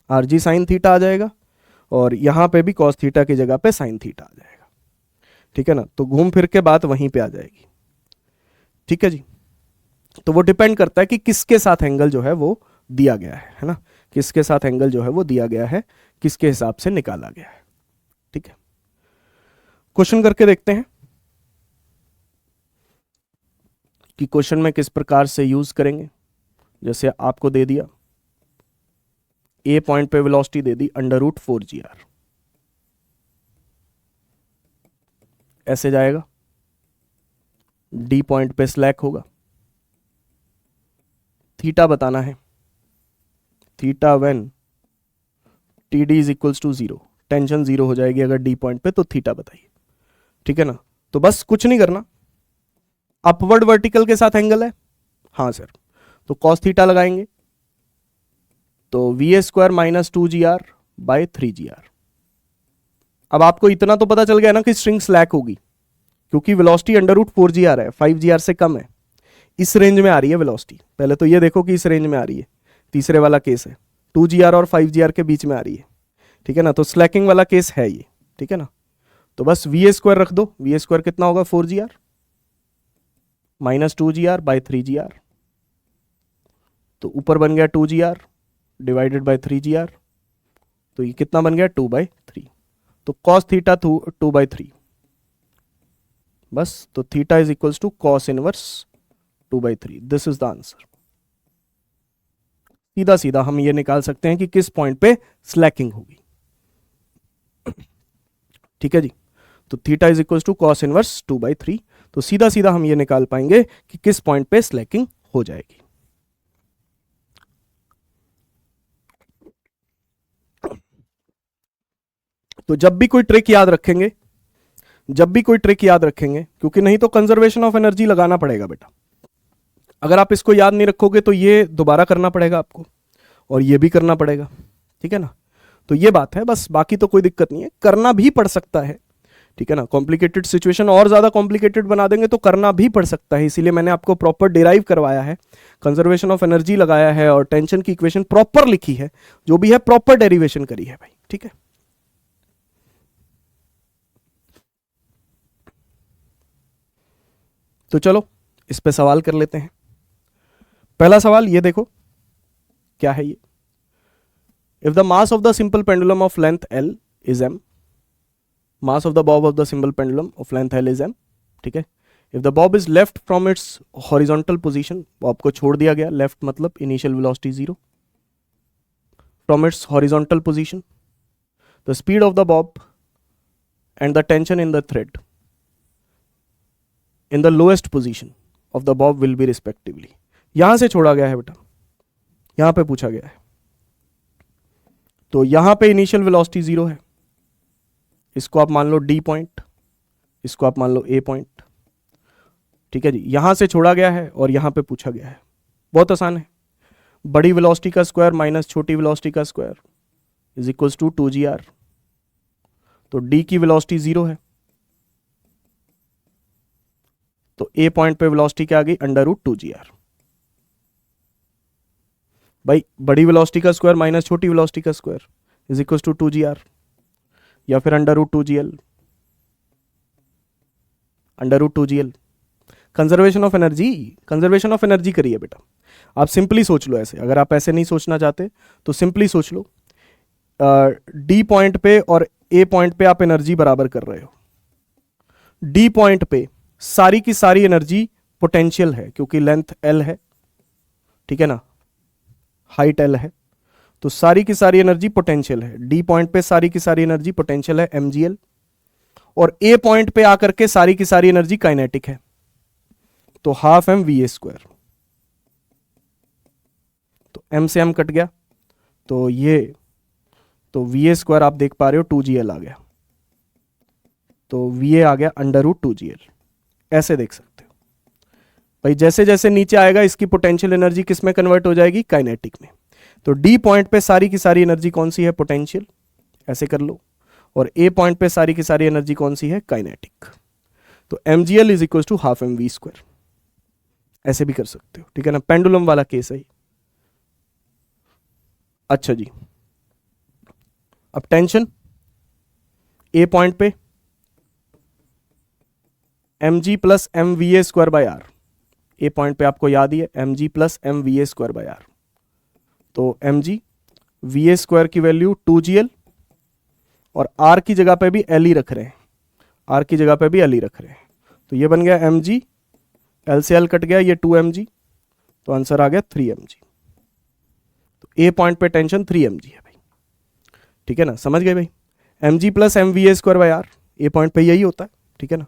आर जी साइन थीटा आ जाएगा, और यहां पे भी कॉस थीटा की जगह पे साइन थीटा आ जाएगा, ठीक है ना। तो घूम फिर के बात वहीं पे आ जाएगी, ठीक है जी। तो वो डिपेंड करता है कि किसके साथ एंगल जो है वो दिया गया है ना, किसके साथ एंगल जो है वो दिया गया है, किसके हिसाब से निकाला गया है, ठीक है। क्वेश्चन करके देखते हैं कि क्वेश्चन में किस प्रकार से यूज करेंगे। जैसे आपको दे दिया ए पॉइंट पे वेलोसिटी दे दी √4gr, ऐसे जाएगा, डी पॉइंट पे स्लैक होगा, थीटा बताना है, theta when T D is equals to 0, tension 0 हो जाएगी अगर डी पॉइंट पे, तो थीटा बताइए, ठीक है ना। तो बस कुछ नहीं करना, अपवर्ड वर्टिकल के साथ एंगल है, हाँ सर, तो कॉस थीटा लगाएंगे, तो V A square minus 2gr by 3gr। अब आपको इतना तो पता चल गया ना कि स्ट्रिंग स्लैक होगी, क्योंकि वेलोसिटी √4gr है, 5gr से कम है, इस रेंज में आ रही है वेलोसिटी। पहले तो ये देखो कि इस रेंज में आ रही है, तीसरे वाला केस है 2gr और 5gr के बीच में आ रही है, ठीक है ना। तो स्लैकिंग वाला केस है ये, ठीक है ना। तो बस वी ए स्क्वायर रख दो, वी ए स्क्वायर कितना होगा, 4gr minus 2gr by 3gr, तो ऊपर बन गया 2gr डिवाइडेड बाई 3gr, तो ये कितना बन गया, 2/3, तो कॉस थीटा 2/3, बस। तो theta is equals to cos inverse 2/3, this is the answer. सीधा सीधा हम ये निकाल सकते हैं कि किस पॉइंट पे स्लैकिंग होगी, ठीक है जी। तो theta is equals to cos inverse 2/3, तो सीधा सीधा हम ये निकाल पाएंगे कि किस पॉइंट पे स्लैकिंग हो जाएगी। तो जब भी कोई ट्रिक याद रखेंगे, जब भी कोई ट्रिक याद रखेंगे, क्योंकि नहीं तो कंजर्वेशन ऑफ एनर्जी लगाना पड़ेगा बेटा, अगर आप इसको याद नहीं रखोगे तो ये दोबारा करना पड़ेगा आपको, और ये भी करना पड़ेगा, ठीक है ना। तो ये बात है बस, बाकी तो कोई दिक्कत नहीं है, करना भी पड़ सकता है, ठीक है ना। कॉम्प्लिकेटेड सिचुएशन और ज़्यादा कॉम्प्लिकेटेड बना देंगे तो करना भी पड़ सकता है, इसीलिए मैंने आपको प्रॉपर डिराइव करवाया है, कंजर्वेशन ऑफ एनर्जी लगाया है और टेंशन की इक्वेशन प्रॉपर लिखी है, जो भी है प्रॉपर डेरिवेशन करी है भाई, ठीक है। तो चलो इस पे सवाल कर लेते हैं। पहला सवाल ये देखो क्या है ये, if the mass of the simple pendulum of length L is M, mass of the bob of the simple pendulum of length L is M, ठीक है। If the bob is left from its horizontal position, bob को छोड़ दिया गया, left मतलब initial velocity 0, from its horizontal position, the speed of the bob and the tension in the thread in the lowest position of the Bob will be respectively. यहां से छोड़ा गया है बेटा, यहां पे पूछा गया है, तो यहां पे इनिशियल वेलोसिटी 0 है, इसको आप मान लो डी पॉइंट, इसको आप मान लो ए पॉइंट, ठीक है जी। यहां से छोड़ा गया है और यहां पे पूछा गया है, बहुत आसान है, बड़ी वेलोसिटी का स्क्वायर माइनस छोटी वेलोसिटी का square is equals to 2gr, तो डी की वेलोसिटी 0 है, तो ए पॉइंट पे वेलोसिटी क्या आ गई, √2gr। भाई बड़ी वेलोसिटी का स्क्वायर माइनस छोटी वेलोसिटी का square is equals to 2gr, या फिर √2gl, √2gl। Conservation of energy, conservation of energy करिए बेटा, आप सिंपली सोच लो ऐसे, अगर आप ऐसे नहीं सोचना चाहते तो सिंपली सोच लो, डी पॉइंट पे और ए पॉइंट पे आप एनर्जी बराबर कर रहे हो, डी पॉइंट पे सारी की सारी एनर्जी पोटेंशियल है क्योंकि लेंथ एल है, ठीक है ना, हाइट एल है, तो सारी की सारी एनर्जी पोटेंशियल है, डी पॉइंट पे सारी की सारी एनर्जी पोटेंशियल है mgl, और ए पॉइंट पे आकर के सारी की सारी एनर्जी काइनेटिक है, तो हाफ एम वी ए स्क्वायर, तो एम से एम कट गया, तो ये तो वी ए स्क्वायर आप देख पा रहे हो 2gl आ गया, तो वी ए आ गया √2gl, ऐसे देख सकते हो भाई। जैसे जैसे नीचे आएगा इसकी पोटेंशियल एनर्जी किस में कन्वर्ट हो जाएगी, काइनेटिक में, तो डी पॉइंट पे सारी की सारी एनर्जी कौन सी है, पोटेंशियल, ऐसे कर लो, और ए पॉइंट पे सारी की सारी एनर्जी कौन सी है, काइनेटिक, तो mgl is equal to half M V square, ऐसे भी कर सकते हो, ठीक है ना, पेंडुलम वाला केस है। अच्छा जी, अब टेंशन ए पॉइंट पे mg plus M V A square by R, A point पे आपको याद ही है mg plus M V A square by R, तो mg वी ए स्क्वायर की वैल्यू 2gl, और r की जगह पे भी l ही रख रहे हैं, r की जगह पे भी l ही रख रहे हैं, तो ये बन गया mg, l से l कट गया, ये 2mg, तो आंसर आ गया 3mg, तो ए पॉइंट पे टेंशन 3mg है भाई, ठीक है ना, समझ गए भाई, mg plus M V A square by R, A point पे यही होता है, ठीक है ना,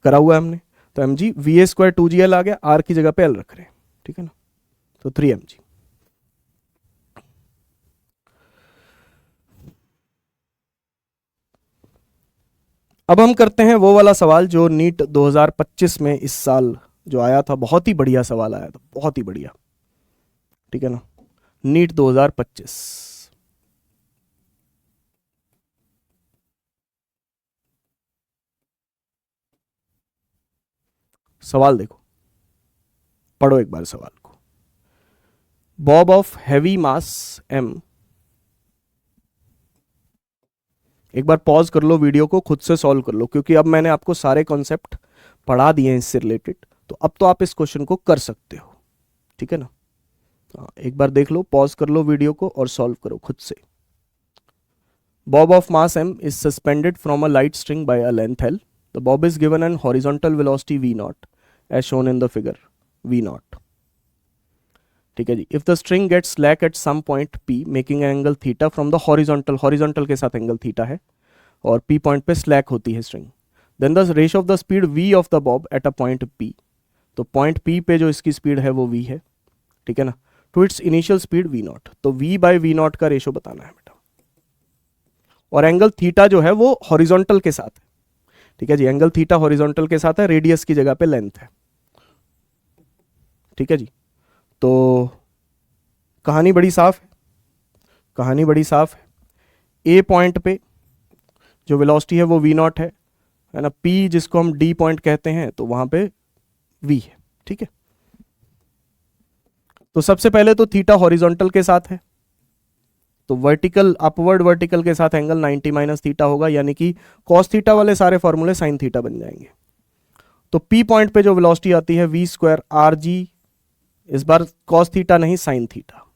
करा हुआ है हमने, तो mg वी ए स्क्वायर 2gl आ गया, r की जगह पे l रख रहे हैं, ठीक है ना, तो 3mg। अब हम करते हैं वो वाला सवाल जो नीट 2025 में इस साल जो आया था, बहुत ही बढ़िया सवाल आया था, बहुत ही बढ़िया, ठीक है ना, नीट 2025। सवाल देखो, पढ़ो एक बार सवाल को, Bob of heavy mass m, एक बार पॉज कर लो वीडियो को, खुद से सॉल्व कर लो, क्योंकि अब मैंने आपको सारे कॉन्सेप्ट पढ़ा दिए हैं इससे रिलेटेड, तो अब तो आप इस क्वेश्चन को कर सकते हो, ठीक है ना। एक बार देख लो, पॉज कर लो वीडियो को और सॉल्व करो खुद से। Bob of mass m is suspended from a light string by a length l. The bob is given an horizontal velocity v naught as shown in the figure v naught. ठीक है जी, if the string gets slack at some point p making an angle theta from the horizontal, horizontal के साथ angle theta है और p point पे slack होती है string, then the ratio of the speed v of the bob at a point p, तो point p पे जो इसकी स्पीड है वो v है, ठीक है ना, to its initial speed v naught, तो v बाय v नॉट का रेशो बताना है बेटा, और एंगल थीटा जो है वो हॉरिजॉन्टल के साथ है, ठीक है जी, एंगल थीटा हॉरिजॉन्टल के साथ है, रेडियस की जगह पे लेंथ है, ठीक है जी। तो कहानी बड़ी साफ है, कहानी बड़ी साफ है, ए पॉइंट पे जो वेलोसिटी है वो v नॉट है, है ना, P जिसको हम D पॉइंट कहते हैं, तो वहां पे V है, ठीक है। तो सबसे पहले तो थीटा हॉरिजॉन्टल के साथ है, तो वर्टिकल, अपवर्ड वर्टिकल के साथ एंगल 90 माइनस थीटा होगा, यानी कि कॉस थीटा वाले सारे फॉर्मूले साइन थीटा बन जाएंगे। तो P पॉइंट पे जो वेलोसिटी आती है V स्क्वायर आर जी, इस बार कॉस थीटा नहीं साइन थीटा,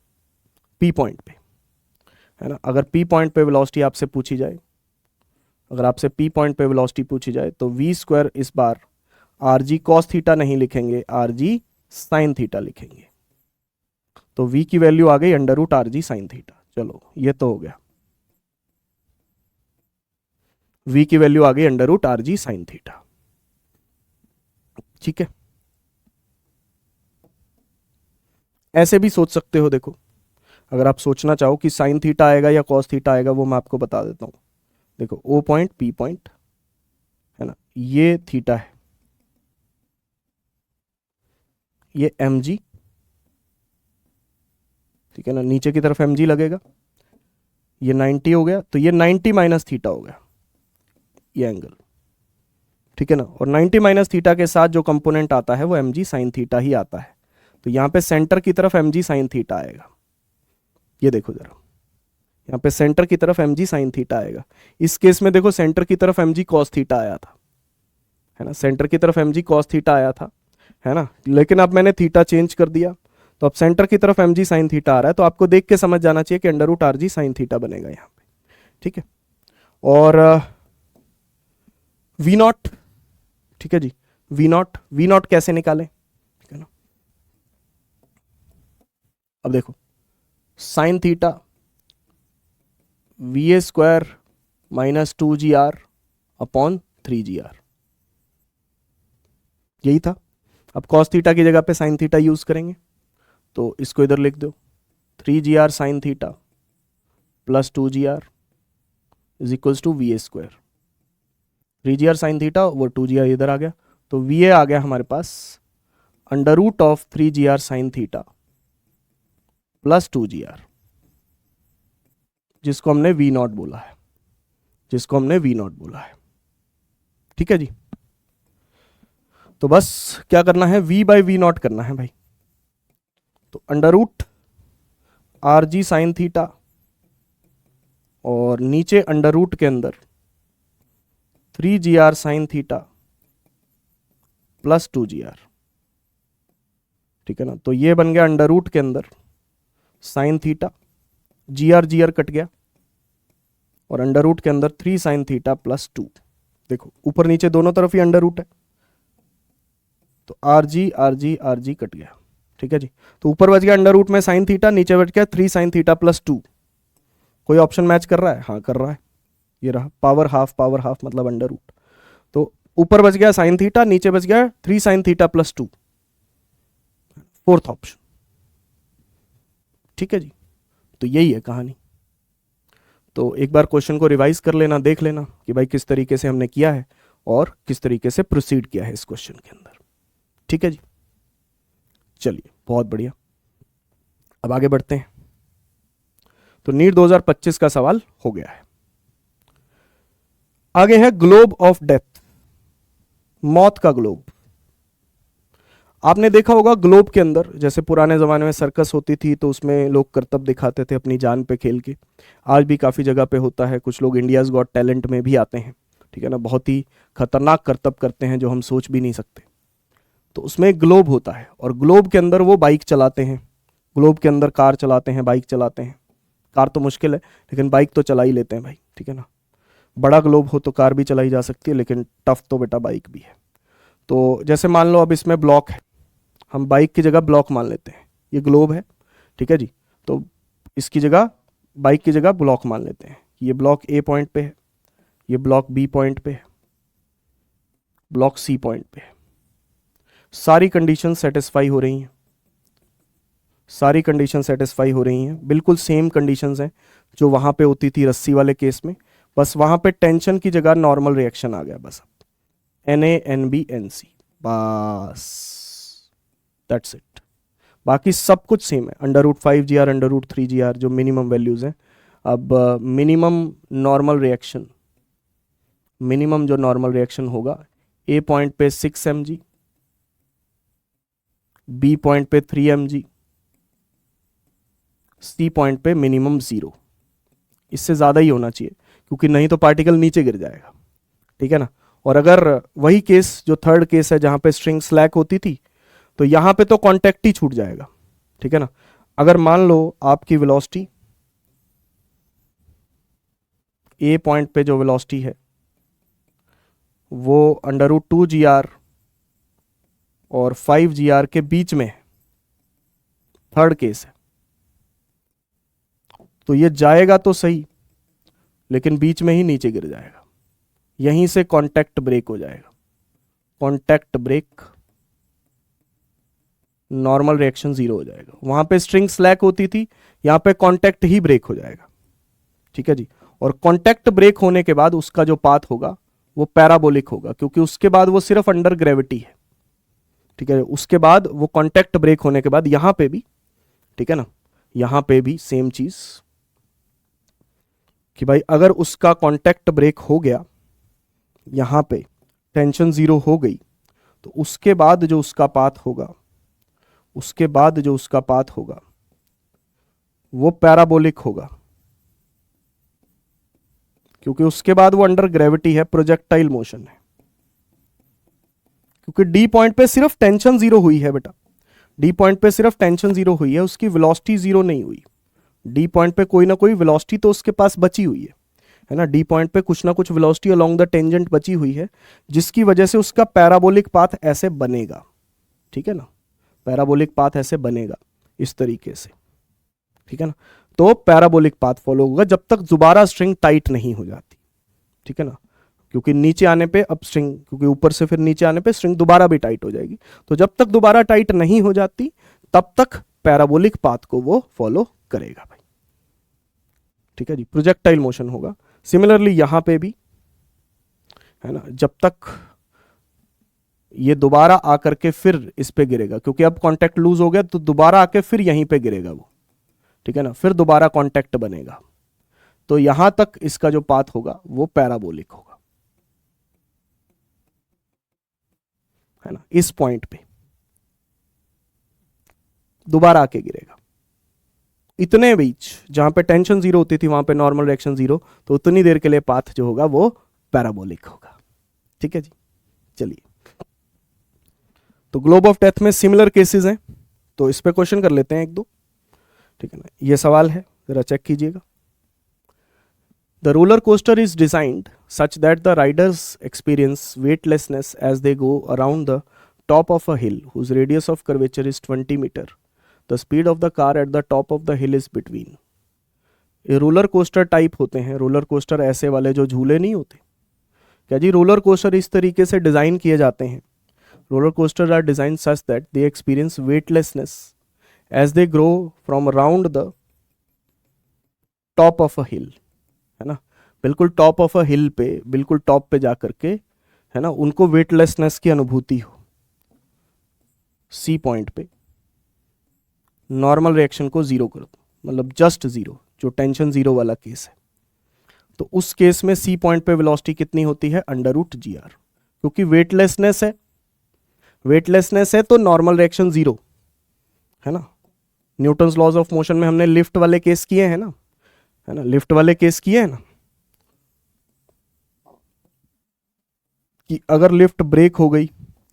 P पॉइंट पे, है ना। अगर P पॉइंट पे वेलोसिटी आपसे पूछी जाए, अगर आपसे P पॉइंट पे वेलोसिटी पूछी जाए, तो V स्क्वायर इस बार आर जी कॉस थीटा नहीं लिखेंगे, आर जी साइन थीटा लिखेंगे। तो V की वैल्यू आ गई under root R G sine theta. चलो ये तो हो गया, V की वैल्यू आ गई under root R G sine theta, ठीक है। ऐसे भी सोच सकते हो, देखो अगर आप सोचना चाहो कि साइन थीटा आएगा या कॉस थीटा आएगा, वो मैं आपको बता देता हूं। देखो O पॉइंट P पॉइंट, है ना, ये थीटा है, ये mg, ठीक है ना, नीचे की तरफ mg लगेगा, ये 90 हो गया, तो ये 90 माइनस थीटा हो गया ये एंगल, ठीक है ना। और 90 माइनस थीटा के साथ जो कंपोनेंट आता है वो mg साइन थीटा ही आता है, तो यहां पे सेंटर की तरफ mg साइन थीटा आएगा। ये देखो जरा, यहाँ पे सेंटर की तरफ mg साइन थीटा आएगा। इस केस में देखो सेंटर की तरफ mg कॉस थीटा आया था, है ना, सेंटर की तरफ mg कॉस थीटा आया था, है ना, लेकिन अब मैंने थीटा चेंज कर दिया, तो अब सेंटर की तरफ mg साइन थीटा आ रहा है, तो आपको देख के समझ जाना चाहिए कि under root R G sine theta बनेगा यहाँ पे, ठीक है। और वी नॉट, ठीक है जी, वी नॉट कैसे निकालें, ठीक है ना। अब देखो sine theta V A square minus 2gr upon 3gr, यही था। अब कॉस थीटा की जगह पे साइन थीटा यूज करेंगे, तो इसको इधर लिख दो, 3gr sine theta plus 2gr is equals to V A square, 3gr sine theta वो 2gr इधर आ गया, तो वी ए आ गया हमारे पास under root of 3gr sine theta plus 2gr, जिसको हमने वी नॉट बोला है, जिसको हमने वी नॉट बोला है, ठीक है जी। तो बस क्या करना है, v बाई वी नॉट करना है भाई, तो under root R G sine theta और नीचे अंडर रूट के अंदर 3gr sine theta plus 2gr, ठीक है ना। तो ये बन गया अंडर रूट के अंदर sine theta, G R cut गया, और अंडर रूट के अंदर 3 साइन थीटा प्लस 2। देखो ऊपर नीचे दोनों तरफ ही अंडर रूट है, तो आर जी कट गया, ठीक है जी। तो ऊपर बच गया अंडर रूट में साइन थीटा, नीचे बच गया 3 साइन थीटा प्लस 2। कोई ऑप्शन मैच कर रहा है? हाँ कर रहा है, ये रहा पावर हाफ मतलब अंडर रूट। तो ऊपर बच गया साइन थीटा, नीचे बच गया 3 sign theta plus 2, fourth option, ठीक है जी। तो यही है कहानी। तो एक बार क्वेश्चन को रिवाइज कर लेना, देख लेना कि भाई किस तरीके से हमने किया है और किस तरीके से प्रोसीड किया है इस क्वेश्चन के अंदर, ठीक है जी। चलिए बहुत बढ़िया, अब आगे बढ़ते हैं। तो नीट 2025 का सवाल हो गया है। आगे है ग्लोब ऑफ डेथ, मौत का ग्लोब। आपने देखा होगा ग्लोब के अंदर, जैसे पुराने ज़माने में सर्कस होती थी तो उसमें लोग करतब दिखाते थे अपनी जान पे खेल के, आज भी काफ़ी जगह पे होता है। कुछ लोग इंडियाज गॉट टैलेंट में भी आते हैं, ठीक है ना, बहुत ही खतरनाक करतब करते हैं जो हम सोच भी नहीं सकते। तो उसमें एक ग्लोब होता है और ग्लोब के अंदर वो बाइक चलाते हैं, ग्लोब के अंदर कार चलाते हैं, बाइक चलाते हैं। कार तो मुश्किल है लेकिन बाइक तो चला ही लेते हैं भाई, ठीक है ना। बड़ा ग्लोब हो तो कार भी चलाई जा सकती है, लेकिन टफ तो बेटा बाइक भी है। तो जैसे मान लो अब इसमें ब्लॉक है, हम बाइक की जगह ब्लॉक मान लेते हैं, ये ग्लोब है, ठीक है जी। तो इसकी जगह, बाइक की जगह ब्लॉक मान लेते हैं। ये ब्लॉक ए पॉइंट पे है, ये ब्लॉक बी पॉइंट पे है, ब्लॉक सी पॉइंट पे है। सारी कंडीशन सेटिस्फाई हो रही हैं, सारी कंडीशन सेटिस्फाई हो रही हैं, बिल्कुल सेम कंडीशंस हैं जो वहां पे होती थी रस्सी वाले केस में। बस वहां पे टेंशन की जगह नॉर्मल रिएक्शन आ गया, बस NaNbNc, बस दैट्स इट। बाकी सब कुछ सेम है, under root 5gr, under root 3gr जो मिनिमम वैल्यूज हैं। अब मिनिमम नॉर्मल रिएक्शन, मिनिमम जो नॉर्मल रिएक्शन होगा, ए पॉइंट पे 6 mg, बी पॉइंट पे 3 mg, सी पॉइंट पे मिनिमम 0। इससे ज़्यादा ही होना चाहिए क्योंकि नहीं तो पार्टिकल नीचे गिर जाएगा, ठीक है ना। और अगर वही केस जो थर्ड केस है जहां पे स्ट्रिंग स्लैक होती थी, तो यहां पे तो कांटेक्ट ही छूट जाएगा, ठीक है ना। अगर मान लो आपकी वेलोसिटी ए पॉइंट पे जो वेलोसिटी है वो √2 GR और 5 GR के बीच में है, थर्ड केस है, तो ये जाएगा तो सही लेकिन बीच में ही नीचे गिर जाएगा, यहीं से कांटेक्ट ब्रेक हो जाएगा। कांटेक्ट ब्रेक, नॉर्मल रिएक्शन 0 हो जाएगा। वहां पे स्ट्रिंग स्लैक होती थी, यहां पे कांटेक्ट ही ब्रेक हो जाएगा, ठीक है जी। और कांटेक्ट ब्रेक होने के बाद उसका जो पाथ होगा वो पैराबोलिक होगा, क्योंकि उसके बाद वो सिर्फ अंडर ग्रेविटी है, ठीक है। उसके बाद वो कांटेक्ट ब्रेक होने के बाद यहां पे भी, ठीक है ना, यहां पे भी सेम चीज कि भाई अगर उसका कांटेक्ट ब्रेक हो गया, यहां पे टेंशन 0 हो गई, तो उसके बाद जो उसका पाथ होगा, उसके बाद जो उसका पाथ होगा वो पैराबोलिक होगा, क्योंकि उसके बाद वो अंडर ग्रेविटी है, प्रोजेक्टाइल मोशन है। क्योंकि डी पॉइंट पे सिर्फ टेंशन 0 हुई है बेटा, डी पॉइंट पे सिर्फ टेंशन 0 हुई है, उसकी वेलोसिटी 0 नहीं हुई। डी पॉइंट पे कोई ना कोई वेलोसिटी तो उसके पास बची हुई है ना। डी पॉइंट पे कुछ ना कुछ वेलोसिटी अलोंग द टेंजेंट बची हुई है, जिसकी वजह से उसका पैराबोलिक पाथ ऐसे बनेगा, ठीक है ना। पैराबोलिक पाथ ऐसे बनेगा इस तरीके से, ठीक है ना। तो पैराबोलिक पाथ फॉलो होगा जब तक दोबारा स्ट्रिंग टाइट नहीं हो जाती, ठीक है ना। क्योंकि नीचे आने पे अब स्ट्रिंग, क्योंकि ऊपर से फिर नीचे आने पे स्ट्रिंग दोबारा भी टाइट हो जाएगी, तो जब तक दोबारा टाइट नहीं हो जाती तब तक पैराबोलिक पाथ को वो फॉलो करेगा भाई, ठीक है जी। प्रोजेक्टाइल मोशन होगा। सिमिलरली यहां पे भी है ना, जब तक ये दोबारा आकर के फिर इस पे गिरेगा, क्योंकि अब कांटेक्ट लूज हो गया तो दोबारा आके फिर यहीं पे गिरेगा वो, ठीक है ना, फिर दोबारा कांटेक्ट बनेगा, तो यहां तक इसका जो पाथ होगा वो पैराबोलिक होगा, है ना। इस पॉइंट पे दोबारा आके गिरेगा, इतने बीच जहां पे टेंशन 0 होती थी वहां पे नॉर्मल रिएक्शन 0, तो उतनी देर के लिए पाथ जो होगा वो पैराबोलिक होगा, ठीक है जी। चलिए, तो ग्लोब ऑफ डेथ में सिमिलर केसेस हैं, तो इस पे क्वेश्चन कर लेते हैं एक दो, ठीक है ना। ये सवाल है, जरा चेक कीजिएगा। The roller coaster is designed such that the riders experience weightlessness as they go around the top of a hill whose radius of curvature is 20 meter. The speed of the car at the top of the hill is between. ये roller coaster type होते हैं, roller coaster ऐसे वाले जो झूले नहीं होते क्या जी, रोलर कोस्टर इस तरीके से डिजाइन किए जाते हैं। Roller coaster are design such that they experience weightlessness as they grow from around the top of a hill, है ना। बिल्कुल टॉप ऑफ अ हिल पे, बिल्कुल टॉप पे जा करके, है ना, उनको वेटलेसनेस की अनुभूति हो। सी पॉइंट पे नॉर्मल रिएक्शन को 0 कर दो, मतलब जस्ट 0, जो टेंशन 0 वाला केस है, तो उस केस में सी पॉइंट पे वेलोसिटी कितनी होती है, √GR, क्योंकि वेटलेसनेस है, वेटलेसनेस है तो नॉर्मल रिएक्शन 0, है ना। न्यूटन्स लॉज ऑफ मोशन में हमने लिफ्ट वाले केस किए हैं ना, है ना, लिफ्ट वाले केस किए हैं ना, कि अगर लिफ्ट ब्रेक हो गई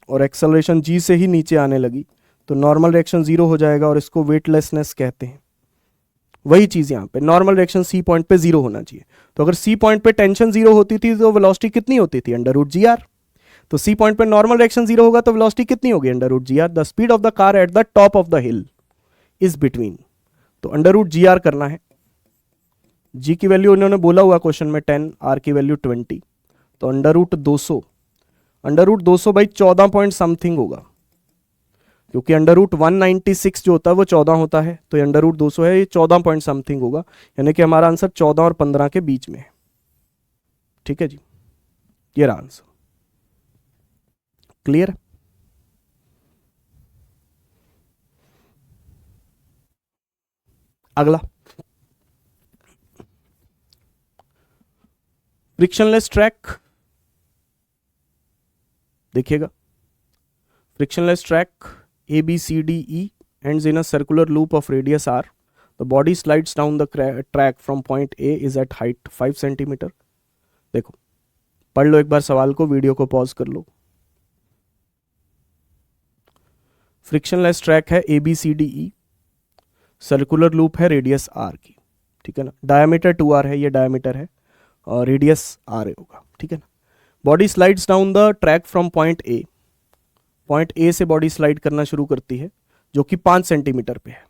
और एक्सेलरेशन जी से ही नीचे आने लगी तो नॉर्मल रिएक्शन 0 हो जाएगा और इसको वेटलेसनेस कहते हैं। वही चीज यहां पे नॉर्मल रिएक्शन सी पॉइंट पे 0 होना चाहिए। तो अगर सी पॉइंट पे टेंशन 0 होती थी तो वेलोसिटी कितनी होती थी, √GR। तो सी पॉइंट पे नॉर्मल रिएक्शन 0 होगा तो वेलोसिटी कितनी होगी, √GR। The speed of the car at the top of the hill is between, तो √GR करना है। जी की वैल्यू उन्होंने बोला हुआ क्वेश्चन में 10, आर की वैल्यू 20, तो √200, √200 भाई 14 पॉइंट समथिंग होगा, क्योंकि √196 जो होता है वो 14 होता है, तो √200 है, ये 14 पॉइंट समथिंग होगा, यानी कि हमारा आंसर 14 और 15 के बीच में है, ठीक है जी। ये रहा आंसर, क्लियर। अगला, फ्रिक्शनलेस ट्रैक देखिएगा, frictionless track A B C D E ends in a circular loop of radius r. The body slides down the track from point A is at height 5 centimetre. देखो, पढ़ लो एक बार सवाल को, video को pause कर लो. Frictionless track है ABCDE, circular loop है radius r की, ठीक है ना. डायमीटर 2r है, ये डायमीटर है, और रेडियस r होगा, ठीक है ना. Body slides down the track from point A. Point A से बॉडी स्लाइड करना शुरू करती है, जो कि 5 सेंटीमीटर पे है.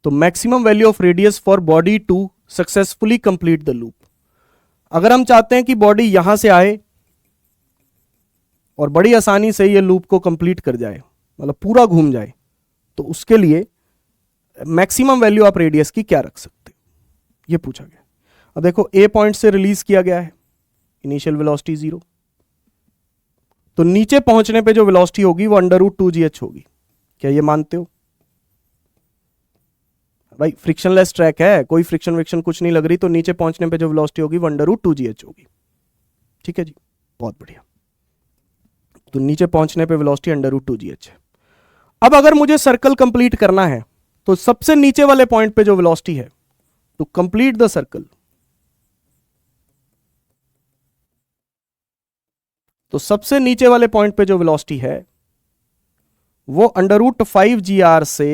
तो maximum value of radius for body to successfully complete the loop. अगर हम चाहते हैं कि बॉडी यहां से आए और बड़ी आसानी से ये लूप को कंप्लीट कर जाए, मतलब पूरा घूम जाए, तो उसके लिए मैक्सिमम वैल्यू ऑफ रेडियस की क्या रख सकते हो, ये पूछा गया. अब देखो, ए पॉइंट से रिलीज किया गया है, इनिशियल वेलोसिटी 0, तो नीचे पहुंचने पे जो वेलोसिटी होगी वो √2gh होगी. क्या ये मानते हो? भाई फ्रिक्शनलेस ट्रैक है, कोई फ्रिक्शन विक्शन कुछ नहीं लग रही, तो नीचे पहुंचने पे जो वेलोसिटी होगी वो √2gh होगी. ठीक है जी, बहुत बढ़िया. तो नीचे पहुंचने पे वेलोसिटी √2gh है. अब अगर मुझे सर्कल कंप्लीट करना है, तो सबसे नीचे वाले पॉइंट पे जो वेलोसिटी है, टू कंप्लीट द सर्कल, तो सबसे नीचे वाले पॉइंट पे जो वेलोसिटी है वो √5gr से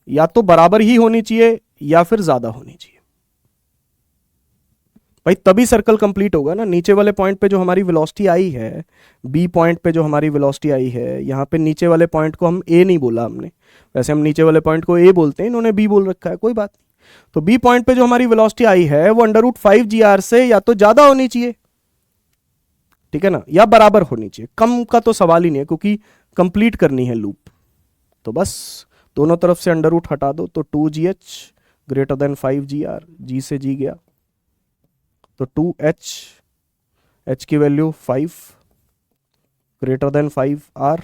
या तो बराबर ही होनी चाहिए या फिर ज्यादा होनी चाहिए. भाई तभी सर्कल कंप्लीट होगा ना. नीचे वाले पॉइंट पे जो हमारी वेलोसिटी आई है, बी पॉइंट पे जो हमारी वेलोसिटी आई है, यहां पे नीचे वाले पॉइंट को हम ए नहीं बोला हमने, वैसे हम नीचे वाले पॉइंट को ए बोलते हैं, इन्होंने बी बोल रखा है, कोई बात नहीं. तो बी पॉइंट पे जो हमारी वेलोसिटी आई है वो √5gr से या तो ज्यादा होनी चाहिए, ठीक है ना, या बराबर होनी चाहिए. कम का तो सवाल ही नहीं है, क्योंकि कंप्लीट करनी है लूप. तो बस दोनों तरफ से √ हटा दो, तो 2gh greater than 5gr, g से g गया, तो 2h, h की value 5 greater than 5r.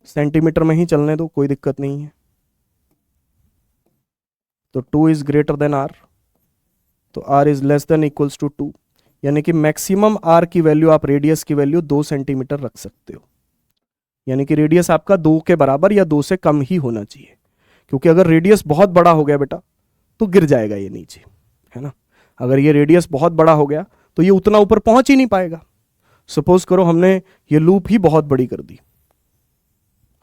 Centimetre में ही चलने दो, कोई दिक्कत नहीं है. तो 2 इज ग्रेटर देन r, तो r is less than equals to 2. यानी कि मैक्सिमम r की वैल्यू, आप रेडियस की वैल्यू 2 सेंटीमीटर रख सकते हो. यानी कि रेडियस आपका 2 के बराबर या 2 से कम ही होना चाहिए, क्योंकि अगर रेडियस बहुत बड़ा हो गया बेटा तो गिर जाएगा ये नीचे, है ना. अगर ये रेडियस बहुत बड़ा हो गया तो ये उतना ऊपर पहुंच ही नहीं पाएगा. सपोज करो हमने ये लूप ही बहुत बड़ी कर दी,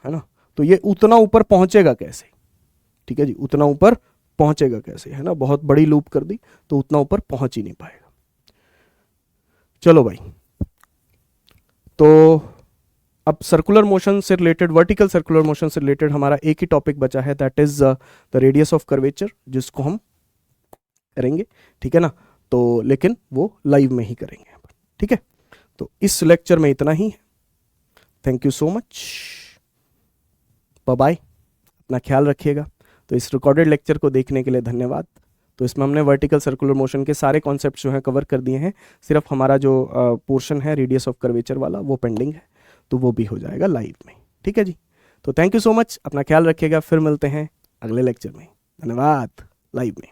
है ना, तो ये उतना ऊपर पहुंचेगा कैसे? ठीक है जी, उतना ऊपर पहुंचेगा कैसे, है ना. बहुत बड़ी लूप कर दी तो उतना ऊपर पहुंच ही नहीं पाएगा. चलो भाई, तो अब सर्कुलर मोशन से रिलेटेड, वर्टिकल सर्कुलर मोशन से रिलेटेड हमारा एक ही टॉपिक बचा है, that is the radius of curvature, जिसको हम करेंगे, ठीक है ना. तो लेकिन वो लाइव में ही करेंगे, ठीक है. तो इस लेक्चर में इतना ही है. Thank you so much, bye bye, अपना ख्याल रखिएगा. तो इस रिकॉर्डेड लेक्चर को देखने के लिए धन्यवाद. तो इसमें हमने वर्टिकल सर्कुलर मोशन के सारे कॉन्सेप्ट जो हैं कवर कर दिए हैं. सिर्फ हमारा जो पोर्शन है रेडियस ऑफ कर्वेचर वाला, वो पेंडिंग है, तो वो भी हो जाएगा लाइव में. ठीक है जी. तो थैंक यू सो मच, अपना ख्याल रखिएगा. फिर मिलते हैं अगले लेक्चर में. धन्यवाद. लाइव में.